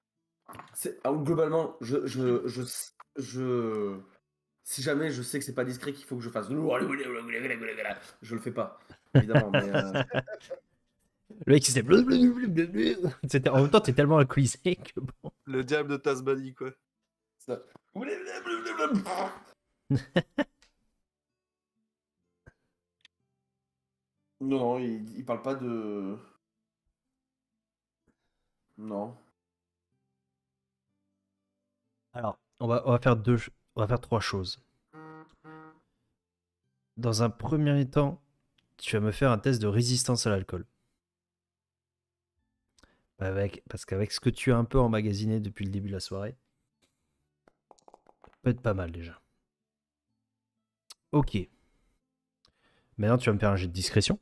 Globalement, si jamais je sais que c'est pas discret qu'il faut que je fasse, je le fais pas, évidemment, mais Le mec, il s'était. En même temps, t'es tellement alcoolisé que bon. Le diable de Tasmanie, quoi. ça. Non, il parle pas de. Non. Alors, on va faire 3 choses. Dans un premier temps, tu vas me faire un test de résistance à l'alcool. Parce qu'avec ce que tu as un peu emmagasiné depuis le début de la soirée, ça peut être pas mal déjà. Ok. Maintenant, tu vas me faire un jet de discrétion.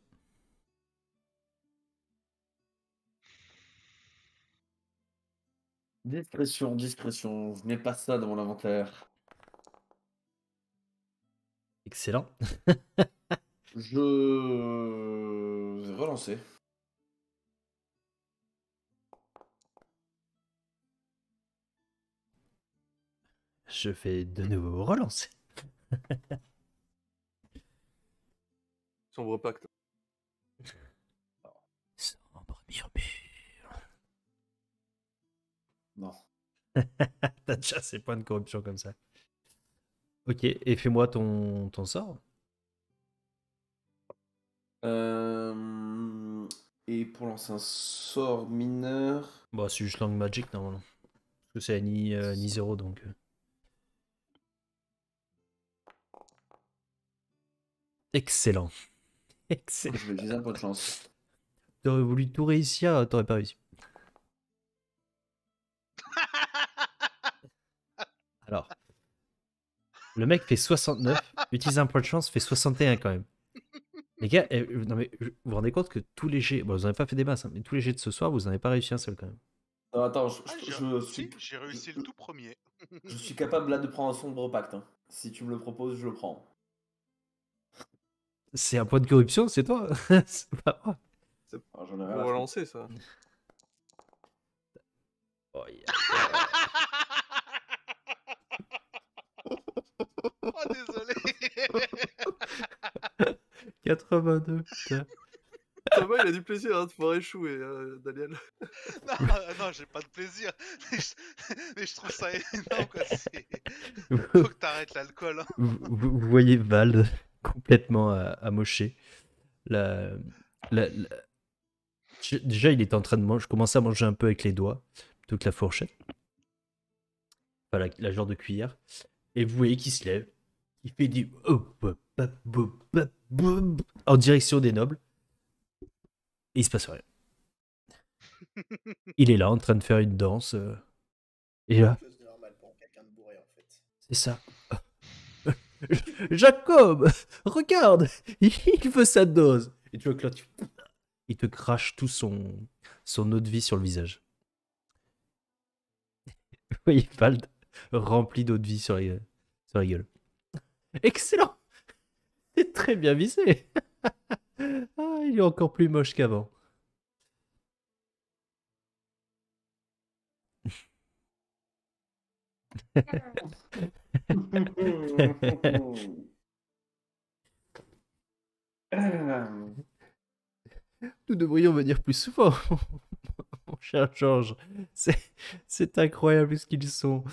Discrétion, je n'ai pas ça dans mon inventaire. Excellent. Je vais relancer. Je fais de nouveau relancer. Sombre pacte. Sombre murmure. Non. T'as déjà ces points de corruption comme ça. Ok, et fais-moi ton sort. Et pour lancer un sort mineur. Bon, c'est juste langue magic normalement. Parce que c'est ni 0 donc. Excellent. Excellent. Je vais utiliser un point de chance. T'aurais voulu tout réussir, t'aurais pas réussi. Alors, le mec fait 69, utilise un point de chance, fait 61 quand même. Les gars, non mais vous vous rendez compte que tous les jets, bon, vous n'avez pas fait des masses, hein, mais tous les jets de ce soir, vous n'en avez pas réussi un seul quand même. Non, attends, J'ai réussi le tout premier. je suis capable là de prendre un sombre pacte. Hein. Si tu me le proposes, je le prends. C'est un point de corruption, c'est toi. C'est pas moi. Alors, j'en ai rien à Pour foutre. relancer, ça. Oh, yeah. Oh, désolé. 82, putain. Ça va, il a du plaisir hein, de pouvoir échouer, Daniel. Non, j'ai pas de plaisir. Mais je trouve ça énorme, quoi. Vous, Faut que t'arrêtes l'alcool. Hein. vous voyez Vald complètement amoché. Déjà, il est en train de manger. Je commençais à manger un peu avec les doigts, plutôt que la fourchette. Enfin, la genre de cuillère. Et vous voyez qu'il se lève. Il fait du. En direction des nobles. Et il se passe rien. Il est là en train de faire une danse. Et là, Chose de normal pour quelqu'un de bourré en fait. c'est ça. Jacob, regarde, il veut sa dose. Et tu vois que là, il te crache tout son eau de vie sur le visage. Vous voyez Vald rempli d'eau de vie sur la gueule. Excellent. C'est très bien visé. Ah, il est encore plus moche qu'avant. Nous devrions venir plus souvent, mon cher Georges. C'est incroyable ce qu'ils sont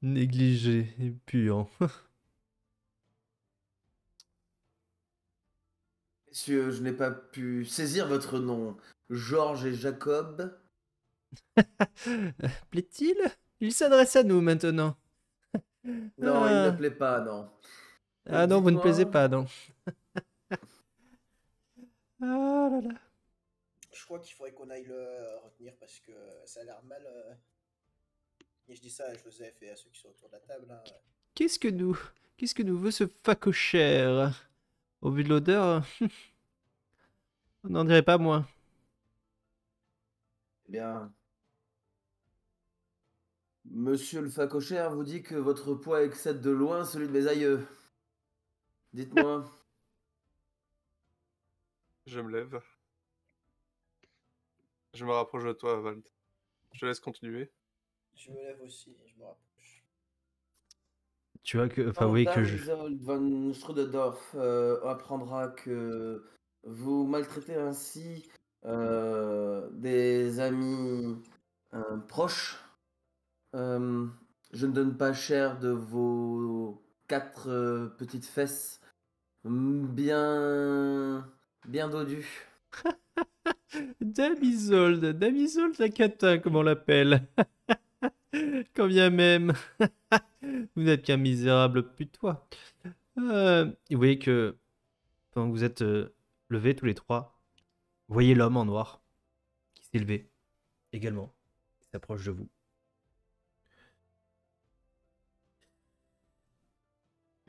négligés et puants. Messieurs, je n'ai pas pu saisir votre nom. Georges et Jacob. Plaît-il? Il s'adresse à nous maintenant. Non, il ne plaît pas, non. Ah non, vous ne plaisez Dites-moi. pas, non. Ah là là. Je crois qu'il faudrait qu'on aille le retenir parce que ça a l'air mal. Et je dis ça à Joseph et à ceux qui sont autour de la table, hein. Qu'est-ce que nous veut ce facochère? Au vu de l'odeur, on n'en dirait pas moins. Eh bien, monsieur le facochère vous dit que votre poids excède de loin celui de mes aïeux. Dites-moi. Je me lève. Je me rapproche de toi, Vald. Je te laisse continuer. Je me lève aussi, je me rapproche. Tu vois que, enfin, oui, que je. Isolde von Schröderdorf apprendra que vous maltraitez ainsi des amis proches. Je ne donne pas cher de vos 4 petites fesses bien dodues. Dame-Isolde la catin, comme on l'appelle. Quand bien même. Vous n'êtes qu'un misérable putois. Vous voyez que pendant que vous êtes levés tous les trois, vous voyez l'homme en noir qui s'est levé également. Il s'approche de vous.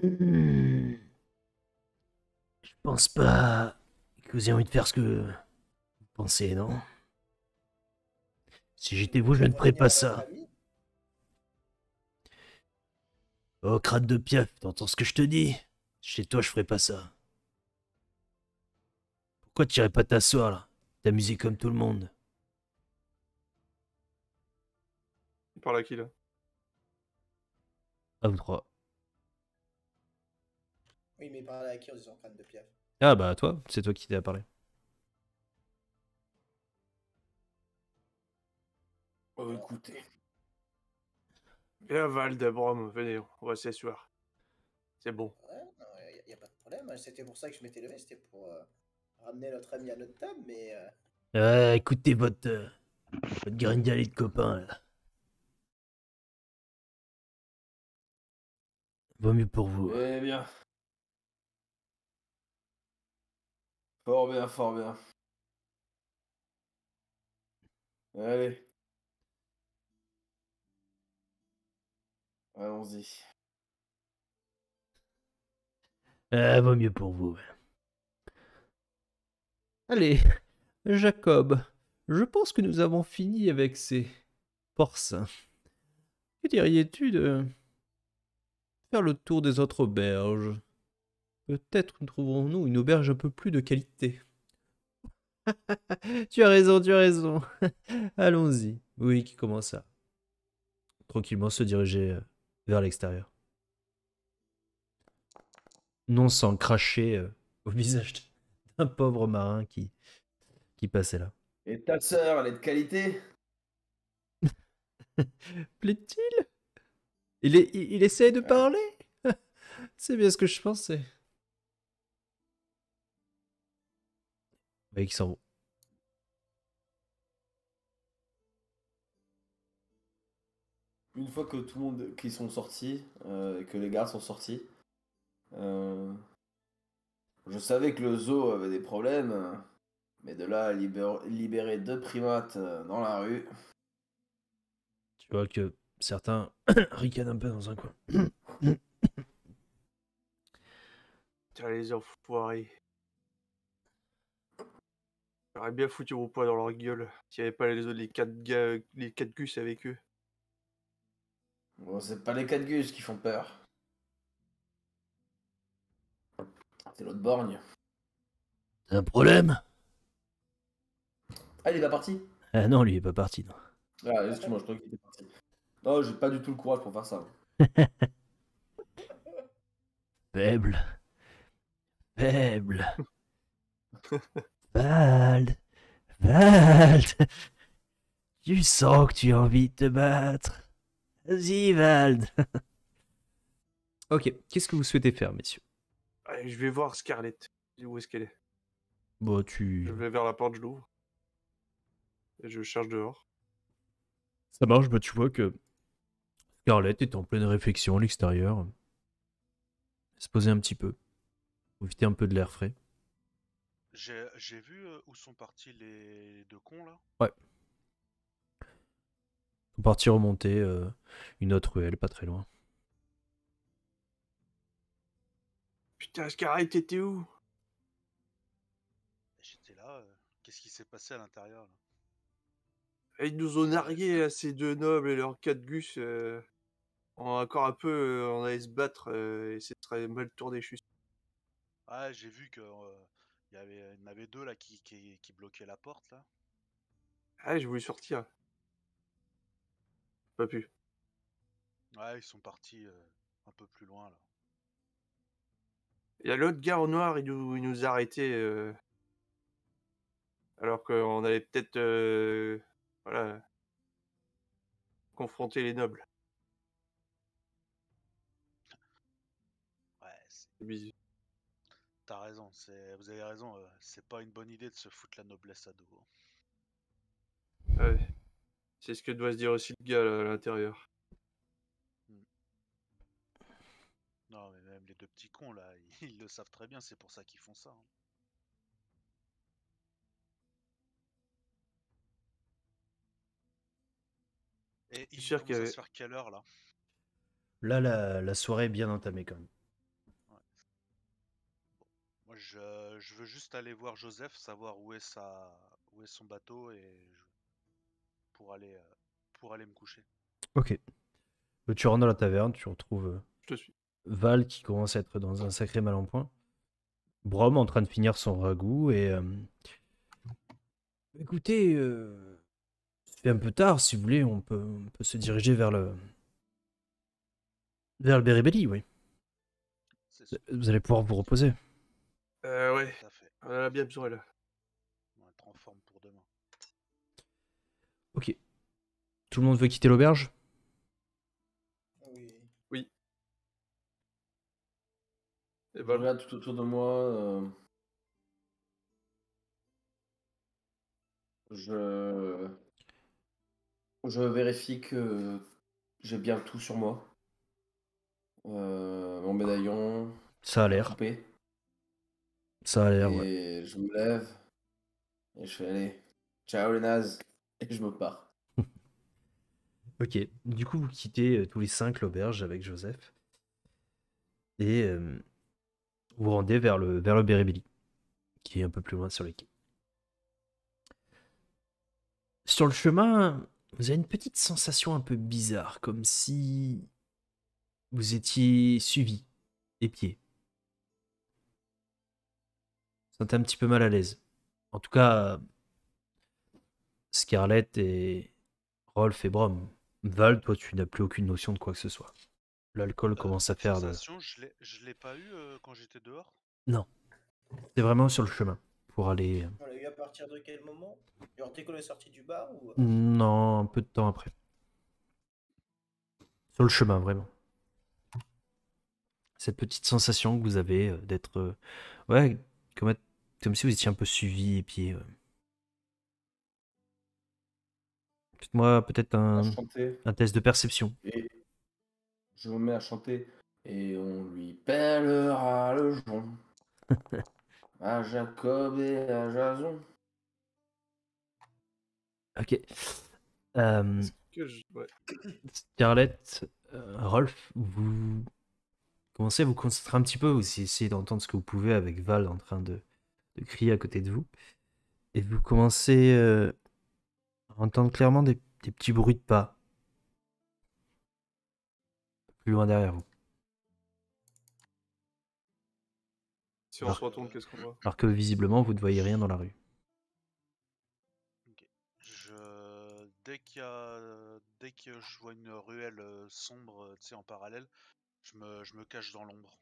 Je pense pas que vous ayez envie de faire ce que vous pensez, non? Si j'étais vous, je ne ferais pas ça. Oh, crâne de piaf, t'entends ce que je te dis? Chez toi, je ferais pas ça. Pourquoi tu irais pas t'asseoir, là? T'amuser comme tout le monde. Il parle à qui, là? À vous trois. Oui, mais il parlait à qui en disant crâne de piaf? Ah bah toi, c'est toi qui t'es à parler. Oh, écoutez. Viens, Vald, Brom, venez, on va s'asseoir. C'est bon. Ouais, il n'y a pas de problème, hein. C'était pour ça que je m'étais levé, c'était pour ramener notre ami à notre table, mais Écoutez votre gringalet de copain, là. Vaut mieux pour vous. Eh bien. Fort bien, fort bien. Allez. Allons-y. Vaut mieux pour vous. Allez, Jacob, je pense que nous avons fini avec ces porcins. Que diriez-tu de faire le tour des autres auberges? Peut-être trouverons-nous une auberge un peu plus de qualité. Tu as raison, tu as raison. Allons-y. Oui, qui commence à tranquillement se diriger vers l'extérieur. Non sans cracher au visage d'un pauvre marin qui passait là. Et ta sœur, elle est de qualité? Plaît-il? Il essaie de parler? C'est bien ce que je pensais. Oui, qui s'en vont. Une fois que tout le monde qui sont sortis, que les gardes sont sortis, je savais que le zoo avait des problèmes, mais de là à libérer 2 primates dans la rue. Tu vois que certains ricanent un peu dans un coin. Tiens, les enfoirés. J'aurais bien foutu vos poids dans leur gueule s'il n'y avait pas les 4 gars, les 4 gus avec eux. Bon, c'est pas les 4 gus qui font peur. C'est l'autre borgne. T'as un problème? Ah, il est pas parti? Ah non, lui il est pas parti. Non. Ah, excuse-moi, je croyais qu'il était parti. Non, j'ai pas du tout le courage pour faire ça. Faible. Faible. Vald. Vald, tu sens que tu as envie de te battre. Vas-y, Vald. Ok, qu'est-ce que vous souhaitez faire, messieurs? Allez, je vais voir Scarlett. Où est-ce qu'elle est? Bon, Je tu... vais vers la porte, je l'ouvre. Et je cherche dehors. Ça marche, bah tu vois que Scarlett est en pleine réflexion à l'extérieur. Elle se posait un petit peu. Profiter un peu de l'air frais. J'ai vu où sont partis les deux cons là. Ouais. Ils sont partis remonter une autre ruelle, pas très loin. Putain, Scarlett, t'étais où? J'étais là. Qu'est-ce qui s'est passé à l'intérieur là? Ils nous ont nargués, là, ces deux nobles et leurs quatre gus. Encore un peu, on allait se battre et ce serait mal tourné, je suis sûr. Ah, j'ai vu que il y en avait deux là qui bloquaient la porte là. Ah, j'ai voulu sortir. Pas pu. Ouais, ils sont partis un peu plus loin là. Il y a l'autre gars en noir, il nous a arrêtés. Alors qu'on allait peut-être voilà, confronter les nobles. Ouais, Bisous. t'as raison. Vous avez raison. C'est pas une bonne idée de se foutre la noblesse à dos. Hein. Ouais. C'est ce que doit se dire aussi le gars là, à l'intérieur. Non, mais même les deux petits cons là, ils le savent très bien. C'est pour ça qu'ils font ça. Hein. Et C'est il sûr qu'il y commence à avait. se faire quelle heure là? Là, la soirée est bien entamée quand même. Ouais. Moi, je veux juste aller voir Joseph, savoir où est son bateau pour aller me coucher. Ok. Tu rentres dans la taverne, tu retrouves Je te suis. Val qui commence à être dans un sacré mal en point. Brom en train de finir son ragoût et... Écoutez, ça fait un peu tard, si vous voulez, on peut se diriger vers le Beribelli, oui. C'est sûr, Vous allez pouvoir vous reposer. Ouais, tout à fait. on en a bien besoin là. On va être en forme pour demain. Ok. Tout le monde veut quitter l'auberge? Oui. Oui. Et Je ben, regarde tout autour de moi. Je... je vérifie que j'ai bien tout sur moi. Mon médaillon, Ça a ma l'air. poupée. Ça a l'air, ouais. Et je me lève et je fais allez, ciao les nazes. Et je me pars. Ok. Du coup, vous quittez tous les 5 l'auberge avec Joseph. Et vous rendez vers le Beribelli, qui est un peu plus loin sur les quais. Sur le chemin, vous avez une petite sensation un peu bizarre, comme si vous étiez suivi, épié. Vous sentez un petit peu mal à l'aise. En tout cas, Scarlett et Rolf et Brom. Val, toi, tu n'as plus aucune notion de quoi que ce soit. L'alcool commence à Cette faire de... sensation, je l'ai pas eu quand j'étais dehors. Non, c'est vraiment sur le chemin pour aller... On l'a eu à partir de quel moment? Genre dès qu'on est sorti du bar ou... Non, un peu de temps après. Sur le chemin, vraiment. Cette petite sensation que vous avez d'être... ouais, comme si vous étiez un peu suivi et puis... Faites-moi peut-être À un chanter. test de perception. Et je me mets à chanter. Et on lui pèlera le jonc. À Jacob et à Jason. Ok. Euh, ouais. Scarlett, Rolf, vous commencez à vous concentrer un petit peu, vous essayez d'entendre ce que vous pouvez avec Val en train de crier à côté de vous. Et vous commencez à entendre clairement des petits bruits de pas. Plus loin derrière vous. Si on se retourne, qu'est-ce qu'on voit? Alors que visiblement, vous ne voyez rien dans la rue. Ok. Dès que je vois une ruelle sombre, tu sais, en parallèle, je me cache dans l'ombre.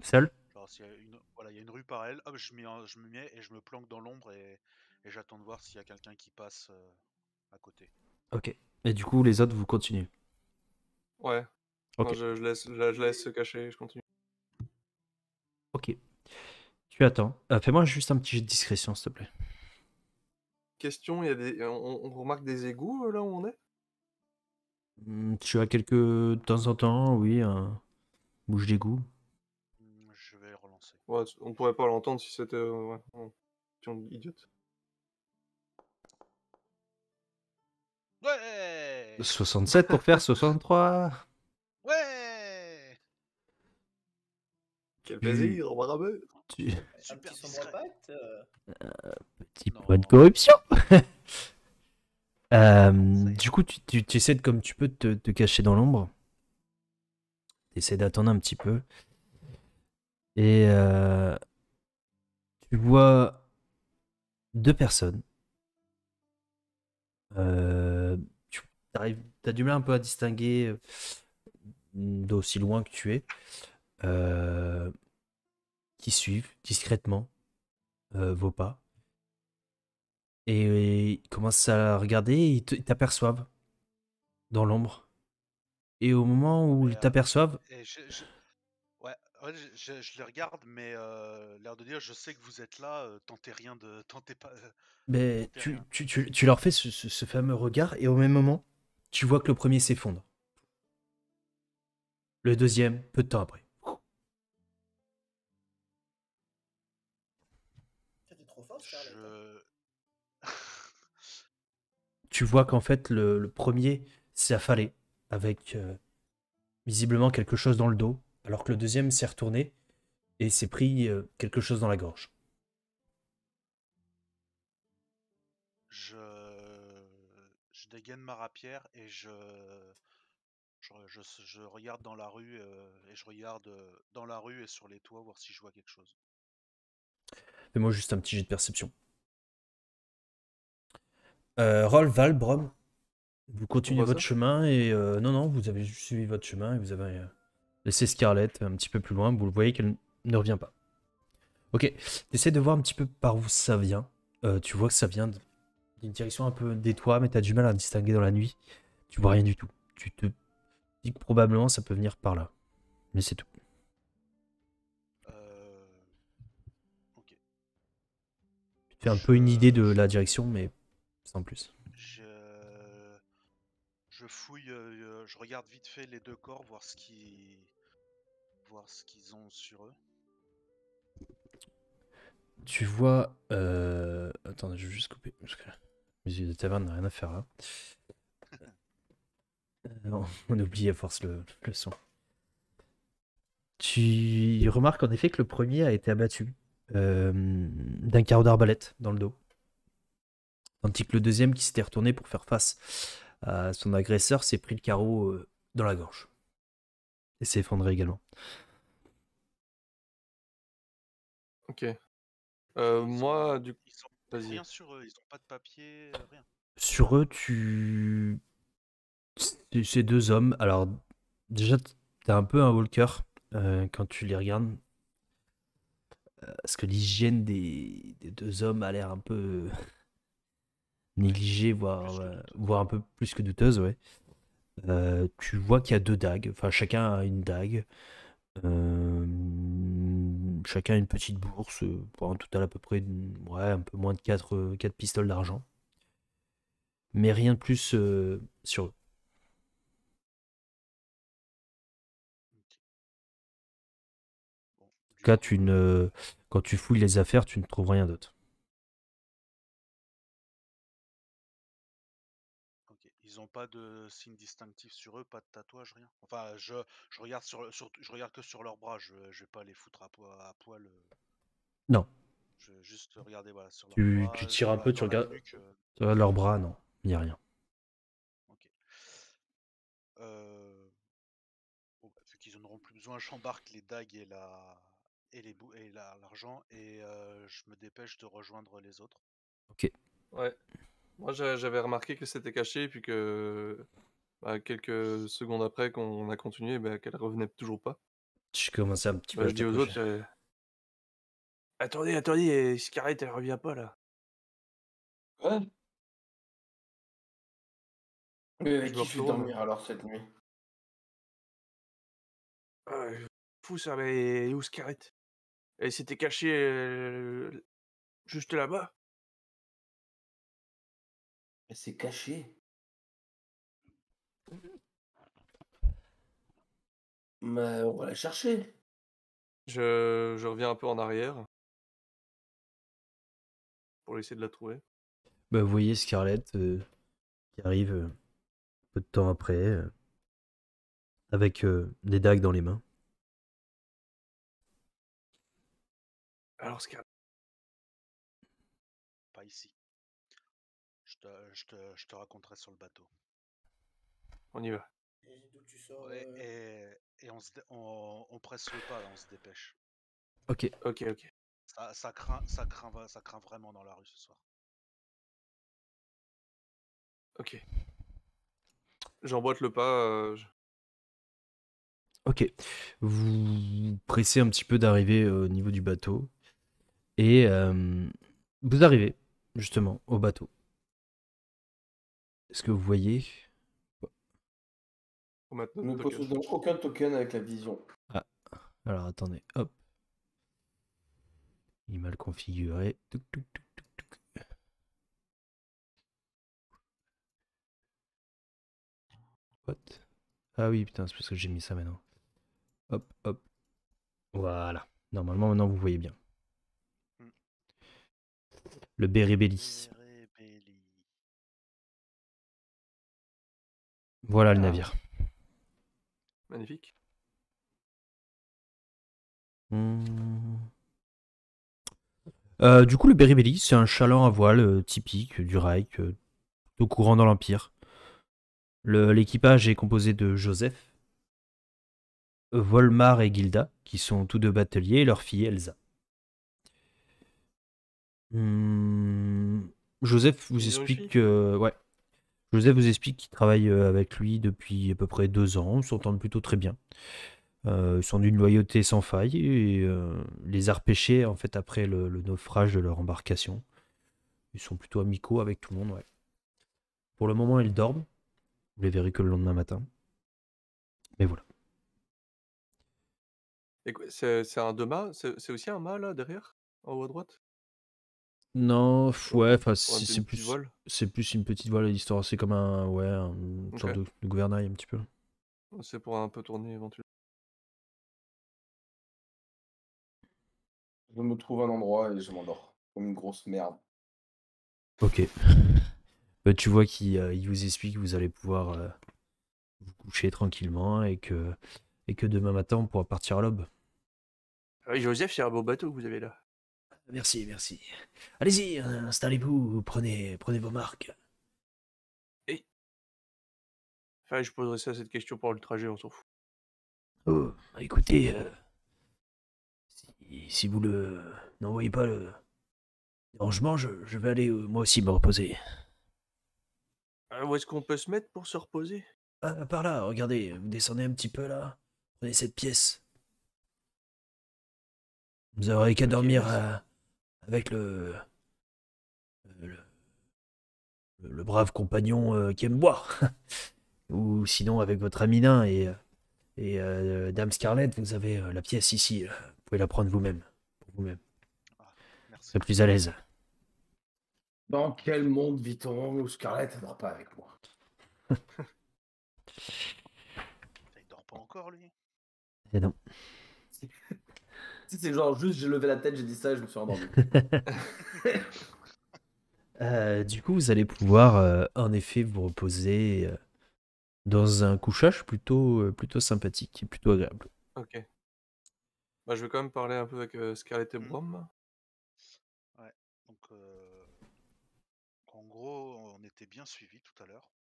Seul? Alors, s'il y a voilà, il y a une rue par elle, hop, je me mets et je me planque dans l'ombre et j'attends de voir s'il y a quelqu'un qui passe à côté. Ok. Et du coup, les autres, vous continuez. Ouais. Ok. Non, je laisse se cacher, je continue. Ok. Tu attends. Fais-moi juste un petit jet de discrétion, s'il te plaît. Question, il y a on remarque des égouts là où on est? Tu as quelques... De temps en temps, oui, un bouche d'égout. Je vais relancer. Ouais, on pourrait pas l'entendre si c'était ouais, question idiote. Ouais! 67 pour faire 63. Ouais! Quel Tu- plaisir, bravo! tu- Un Super petit sombre discret. pacte. Petit Non. point de corruption. Non, ça Du coup, tu essaies de, comme tu peux te cacher dans l'ombre. Tu essaies d'attendre un petit peu. Et tu vois deux personnes. Tu as du mal un peu à distinguer d'aussi loin que tu es. Qui suivent discrètement vos pas. Et ils commencent à regarder et ils t'aperçoivent dans l'ombre. Et au moment où Mais, ils t'aperçoivent, et ouais, je les regarde, mais l'air de dire, je sais que vous êtes là, tentez rien de, tentez pas, ben, tentez rien. tu leur fais ce fameux regard et au même moment, tu vois que le premier s'effondre. Le deuxième, peu de temps après. C'était trop fort, Scarlett. Hein. Je... Tu vois qu'en fait, le premier s'est affalé avec visiblement quelque chose dans le dos, alors que le deuxième s'est retourné et s'est pris quelque chose dans la gorge. je... je dégaine ma rapière et je regarde dans la rue et je regarde dans la rue et sur les toits voir si je vois quelque chose. Fais-moi juste un petit jet de perception. Roll, Val, Brom, vous On continuez voit votre ça? chemin et non, vous avez juste suivi votre chemin et vous avez laissé Scarlett un petit peu plus loin. Vous le voyez qu'elle ne revient pas. Ok, t'essaies de voir un petit peu par où ça vient. Tu vois que ça vient d'une direction un peu des toits, mais t'as du mal à distinguer dans la nuit. Tu vois rien du tout. Tu te dis que probablement ça peut venir par là. Mais c'est tout. Ok. Tu te fais un peu une idée de la direction, mais sans plus. Je fouille, je regarde vite fait les deux corps, voir ce qu'ils ont sur eux. Tu vois... Attends, je vais juste couper. Parce que mes yeux de taverne n'ont rien à faire là. On oublie à force le son. Tu remarques en effet que le premier a été abattu d'un carreau d'arbalète dans le dos. Tandis que le deuxième qui s'était retourné pour faire face à son agresseur s'est pris le carreau dans la gorge. Et s'est effondré également. Ok. Ils Moi, ont- du coup, ils ont vas-y. rien sur eux, ils ont pas de papier, rien. Sur eux, ces deux hommes, alors déjà, t'as un peu un walker quand tu les regardes. Parce que l'hygiène des deux hommes a l'air un peu négligée, voire, Plus que douteuse. voire un peu plus que douteuse, ouais. Tu vois qu'il y a deux dagues, enfin chacun a une dague. Chacun a une petite bourse, pour un total à peu près ouais, un peu moins de 4 pistoles d'argent. Mais rien de plus sur eux. Bon, En tout du cas, coup, quand tu fouilles les affaires, tu ne trouves rien d'autre. ok. Ils ont pas de signe distinctif sur eux, pas de tatouage, rien. Enfin, je regarde je regarde que sur leurs bras. Je vais pas les foutre à poil. Non, Je vais juste regarder voilà sur leurs tu bras, tires un peu, tu dans la regardes, nuque. tu regardes leurs bras, non, il n'y a rien. Ok. Bon, bah, vu qu'ils en auront plus besoin, j'embarque les dagues et l'argent et je me dépêche de rejoindre les autres. Ok. Ouais. Moi, j'avais remarqué que c'était caché, puis que bah, quelques secondes après qu'on a continué, bah, qu'elle revenait toujours pas. Tu commences un petit peu Bah, à je dis aux t'approcher. autres, Attendez, Scarlett, elle revient pas là. Ouais. Mais Je avec me qui je vais retourne. dormir alors cette nuit? Ah, fou ça, mais elle est où Scarlett? Elle s'était cachée juste là-bas. Elle s'est cachée. Mais on va la chercher. Je reviens un peu en arrière pour essayer de la trouver. Bah, vous voyez Scarlett qui arrive peu de temps après, avec des dagues dans les mains. Alors Scarlett, Pas ici. Je te raconterai sur le bateau. on y va. Et d'où tu sors Ouais, et on presse le pas, là, on se dépêche. Ok. Ok. Ça craint vraiment dans la rue ce soir. Ok. J'emboîte le pas. Ok. Vous pressez un petit peu d'arriver au niveau du bateau. Et vous arrivez, justement, au bateau. Est-ce que vous voyez? Faut mettre Nous notre ne token. possédons aucun token avec la vision. Ah, alors attendez, hop. Il est mal configuré. Touc, touc, touc, touc, touc. What? Ah oui, putain, c'est parce que j'ai mis ça maintenant. Hop, hop. Voilà. Normalement, maintenant, vous voyez bien. Hmm. Le Beribelli. Bérébéli. Voilà le Ah. navire. Magnifique. Du coup, le Beribelli, c'est un chaland à voile typique du Reich, plutôt courant dans l'Empire. L'équipage est composé de Joseph, Volmar et Gilda, qui sont tous deux bateliers, et leur fille Elsa. Joseph vous Ils ont une explique fille? ouais. Joseph vous explique qu'il travaille avec lui depuis à peu près 2 ans. Ils s'entendent plutôt très bien. Ils sont d'une loyauté sans faille et les a repêchés en fait après le naufrage de leur embarcation. Ils sont plutôt amicaux avec tout le monde, ouais. Pour le moment, ils dorment. Vous les verrez que le lendemain matin. Mais voilà. Et c'est un deux-mâts? C'est aussi un mât là derrière? En haut à droite? Non, ouais, enfin, Pour une petite voile? c'est plus une petite voile d'histoire. C'est comme une Ok. sorte de gouvernail un petit peu. C'est pour un peu tourner éventuellement. Je me trouve un endroit et je m'endors. Comme une grosse merde. Ok. Tu vois qu'il vous explique que vous allez pouvoir vous coucher tranquillement et que demain matin, on pourra partir à l'aube. Ah oui, Joseph, c'est un beau bateau que vous avez là. Merci, merci. Allez-y, installez-vous, prenez vos marques. Et enfin, je poserai ça cette question pour le trajet, on s'en fout. Oh, écoutez, si vous n'envoyez pas le dérangement, je vais aller moi aussi me reposer. Où est-ce qu'on peut se mettre pour se reposer? Ah, par là, regardez, vous descendez un petit peu là. Prenez cette pièce. Vous aurez qu'à Ok, dormir merci. avec le, le brave compagnon qui aime boire. Ou sinon avec votre ami nain et Dame Scarlett, vous avez la pièce ici. Vous pouvez la prendre vous-même. Pour vous-même. Ah, Vous merci. serez plus à l'aise. Dans quel monde vit-on où Scarlett ne dort pas avec moi? Il dort pas encore, lui? Et non. Si c'est genre juste j'ai levé la tête, j'ai dit ça et je me suis endormi. Du coup, vous allez pouvoir en effet vous reposer dans un couchage plutôt sympathique et plutôt agréable. Ok. Bah, je vais quand même parler un peu avec Scarlett et Hmm. Brom. Ouais. Donc, en gros, on était bien suivis tout à l'heure.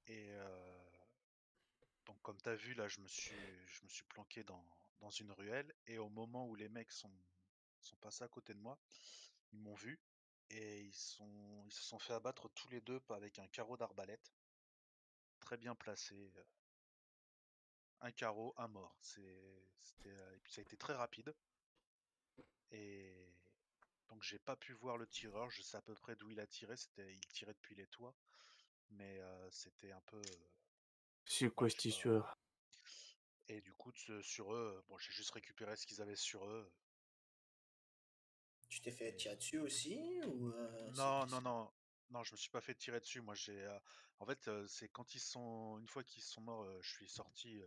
Et donc, comme tu as vu, là, je me suis planqué dans une ruelle. Et au moment où les mecs sont passés à côté de moi, ils m'ont vu. Et ils se sont fait abattre tous les deux avec un carreau d'arbalète. Très bien placé. Un carreau, un mort. Et puis ça a été très rapide. Et donc j'ai pas pu voir le tireur. Je sais à peu près d'où il a tiré. Il tirait depuis les toits, mais c'était un peu, C'est ouais, quoi je cette sais pas. histoire? Et du coup, sur eux, bon, j'ai juste récupéré ce qu'ils avaient sur eux. Tu t'es fait Et tirer dessus aussi ou non, non, non, non, je me suis pas fait tirer dessus. Moi, en fait, c'est quand une fois qu'ils sont morts, je suis sorti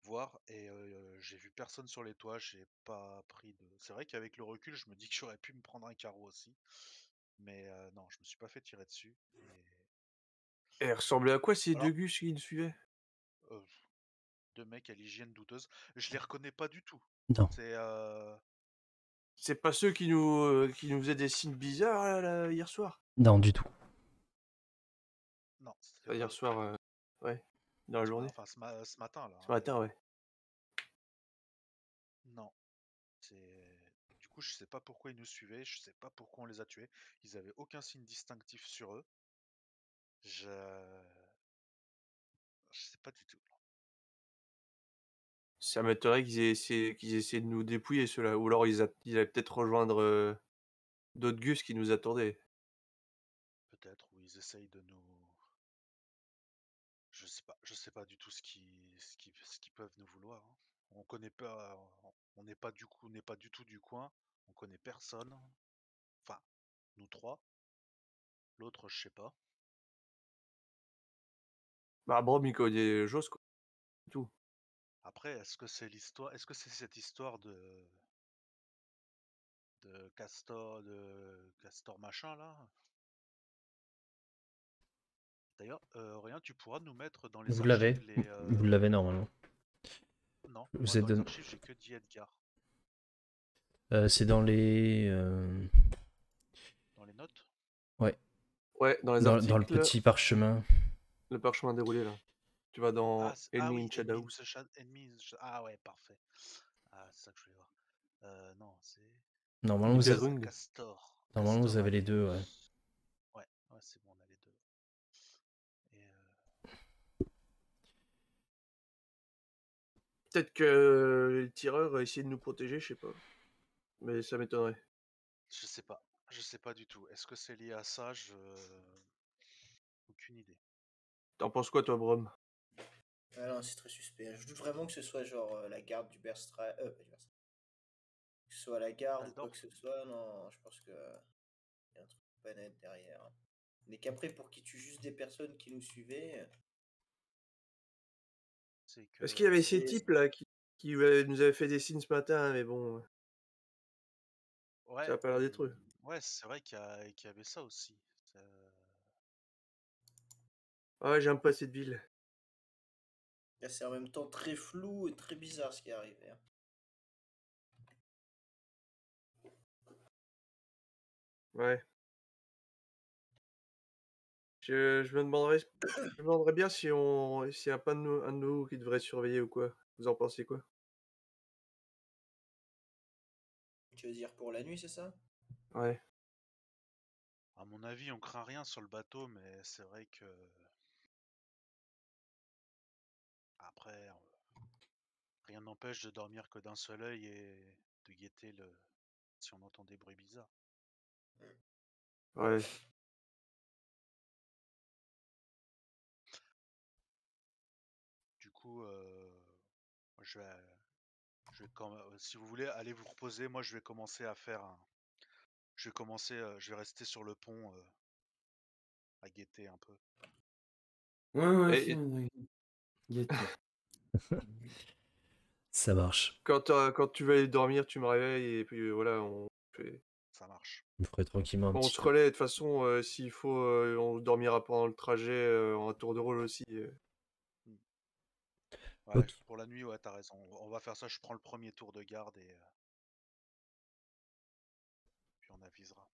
voir et j'ai vu personne sur les toits. J'ai pas pris de. C'est vrai qu'avec le recul, je me dis que j'aurais pu me prendre un carreau aussi, mais non, je me suis pas fait tirer dessus. Et elle ressemblait à quoi ces deux Alors, gus qui le suivaient? euh, deux mecs à l'hygiène douteuse, je les reconnais pas du tout. Non, C'est C'est pas ceux qui nous faisaient des signes bizarres là, hier soir? non, du tout. non, c'est Enfin, pas hier eux. soir, ouais, dans la journée. Enfin, ce matin là. Ce matin, ouais. Non, du coup, je sais pas pourquoi ils nous suivaient, je sais pas pourquoi on les a tués. Ils avaient aucun signe distinctif sur eux. Je sais pas du tout. Ça m'étonnerait qu'ils essaient de nous dépouiller ceux-là. Ou alors ils allaient peut-être rejoindre d'autres gus qui nous attendaient. Peut-être, ou ils essayent de nous. Je sais pas du tout ce qu'ils peuvent nous vouloir, hein. On connaît pas, on n'est pas du tout du coin. On connaît personne. Enfin, nous trois. L'autre, je sais pas. Bah, Brom, il connaît Joss, quoi. C'est tout. Après, est-ce que c'est cette histoire de Castor machin là? D'ailleurs, rien, tu pourras nous mettre dans les Vous archives l'avez. Vous l'avez normalement. Non, moi Vous êtes dans les de- archives j'ai que dit Edgar. C'est dans les. Dans les notes? Ouais, Ouais, dans les dans le articles, petit parchemin. le parchemin déroulé, là. Tu vas Ah, dans ah Enemy oui, in Shadows. Ah ouais, parfait. Ah, c'est ça que je voulais voir. Non, c'est Normalement, vous avez, Liberung. normalement, vous Castor avez les deux, ouais. Aleus. Ouais, ouais, c'est bon, on a les deux. Et Peut-être que les tireurs essayaient de nous protéger, je sais pas. Mais ça m'étonnerait. je sais pas du tout. Est-ce que c'est lié à ça? Aucune idée. T'en penses quoi, toi, Brom? Ah non, c'est très suspect. Je doute vraiment que ce soit genre la garde du Berstrand. Pas du Berstrand. Que ce soit la garde ou quoi Aldorf? que ce soit. Non, je pense que y a un truc pas net derrière. Mais qu'après, pour qu'ils tuent juste des personnes qui nous suivaient. C'est Est-ce qu'il y avait que. ces types là qui nous avaient fait des signes ce matin, mais bon, ça Ouais, a pas l'air d'être eux. ouais, c'est vrai qu'il y avait ça aussi. Ah ouais, j'aime pas cette ville. Là, c'est en même temps très flou et très bizarre ce qui est arrivé. Ouais. Je me demanderais bien si s'il y a pas un de nous qui devrait surveiller ou quoi. Vous en pensez quoi? Tu veux dire pour la nuit, c'est ça? Ouais. À mon avis, on craint rien sur le bateau, mais c'est vrai que après, rien n'empêche de dormir que d'un seul œil et de guetter si on entend des bruits bizarres. Ouais. Du coup, je vais, si vous voulez, aller vous reposer. Moi, je vais commencer à faire je vais rester sur le pont à guetter un peu. Ouais, Et c'est guette. Ça marche. quand tu vas aller dormir, tu me réveilles et puis voilà, Ça marche. Vous ferez tranquillement un on petit se peu. relaie. De toute façon, s'il faut, on dormira pendant le trajet en tour de rôle aussi. Ouais, Ok. pour la nuit, ouais, t'as raison. On va faire ça. Je prends le premier tour de garde et puis on avisera.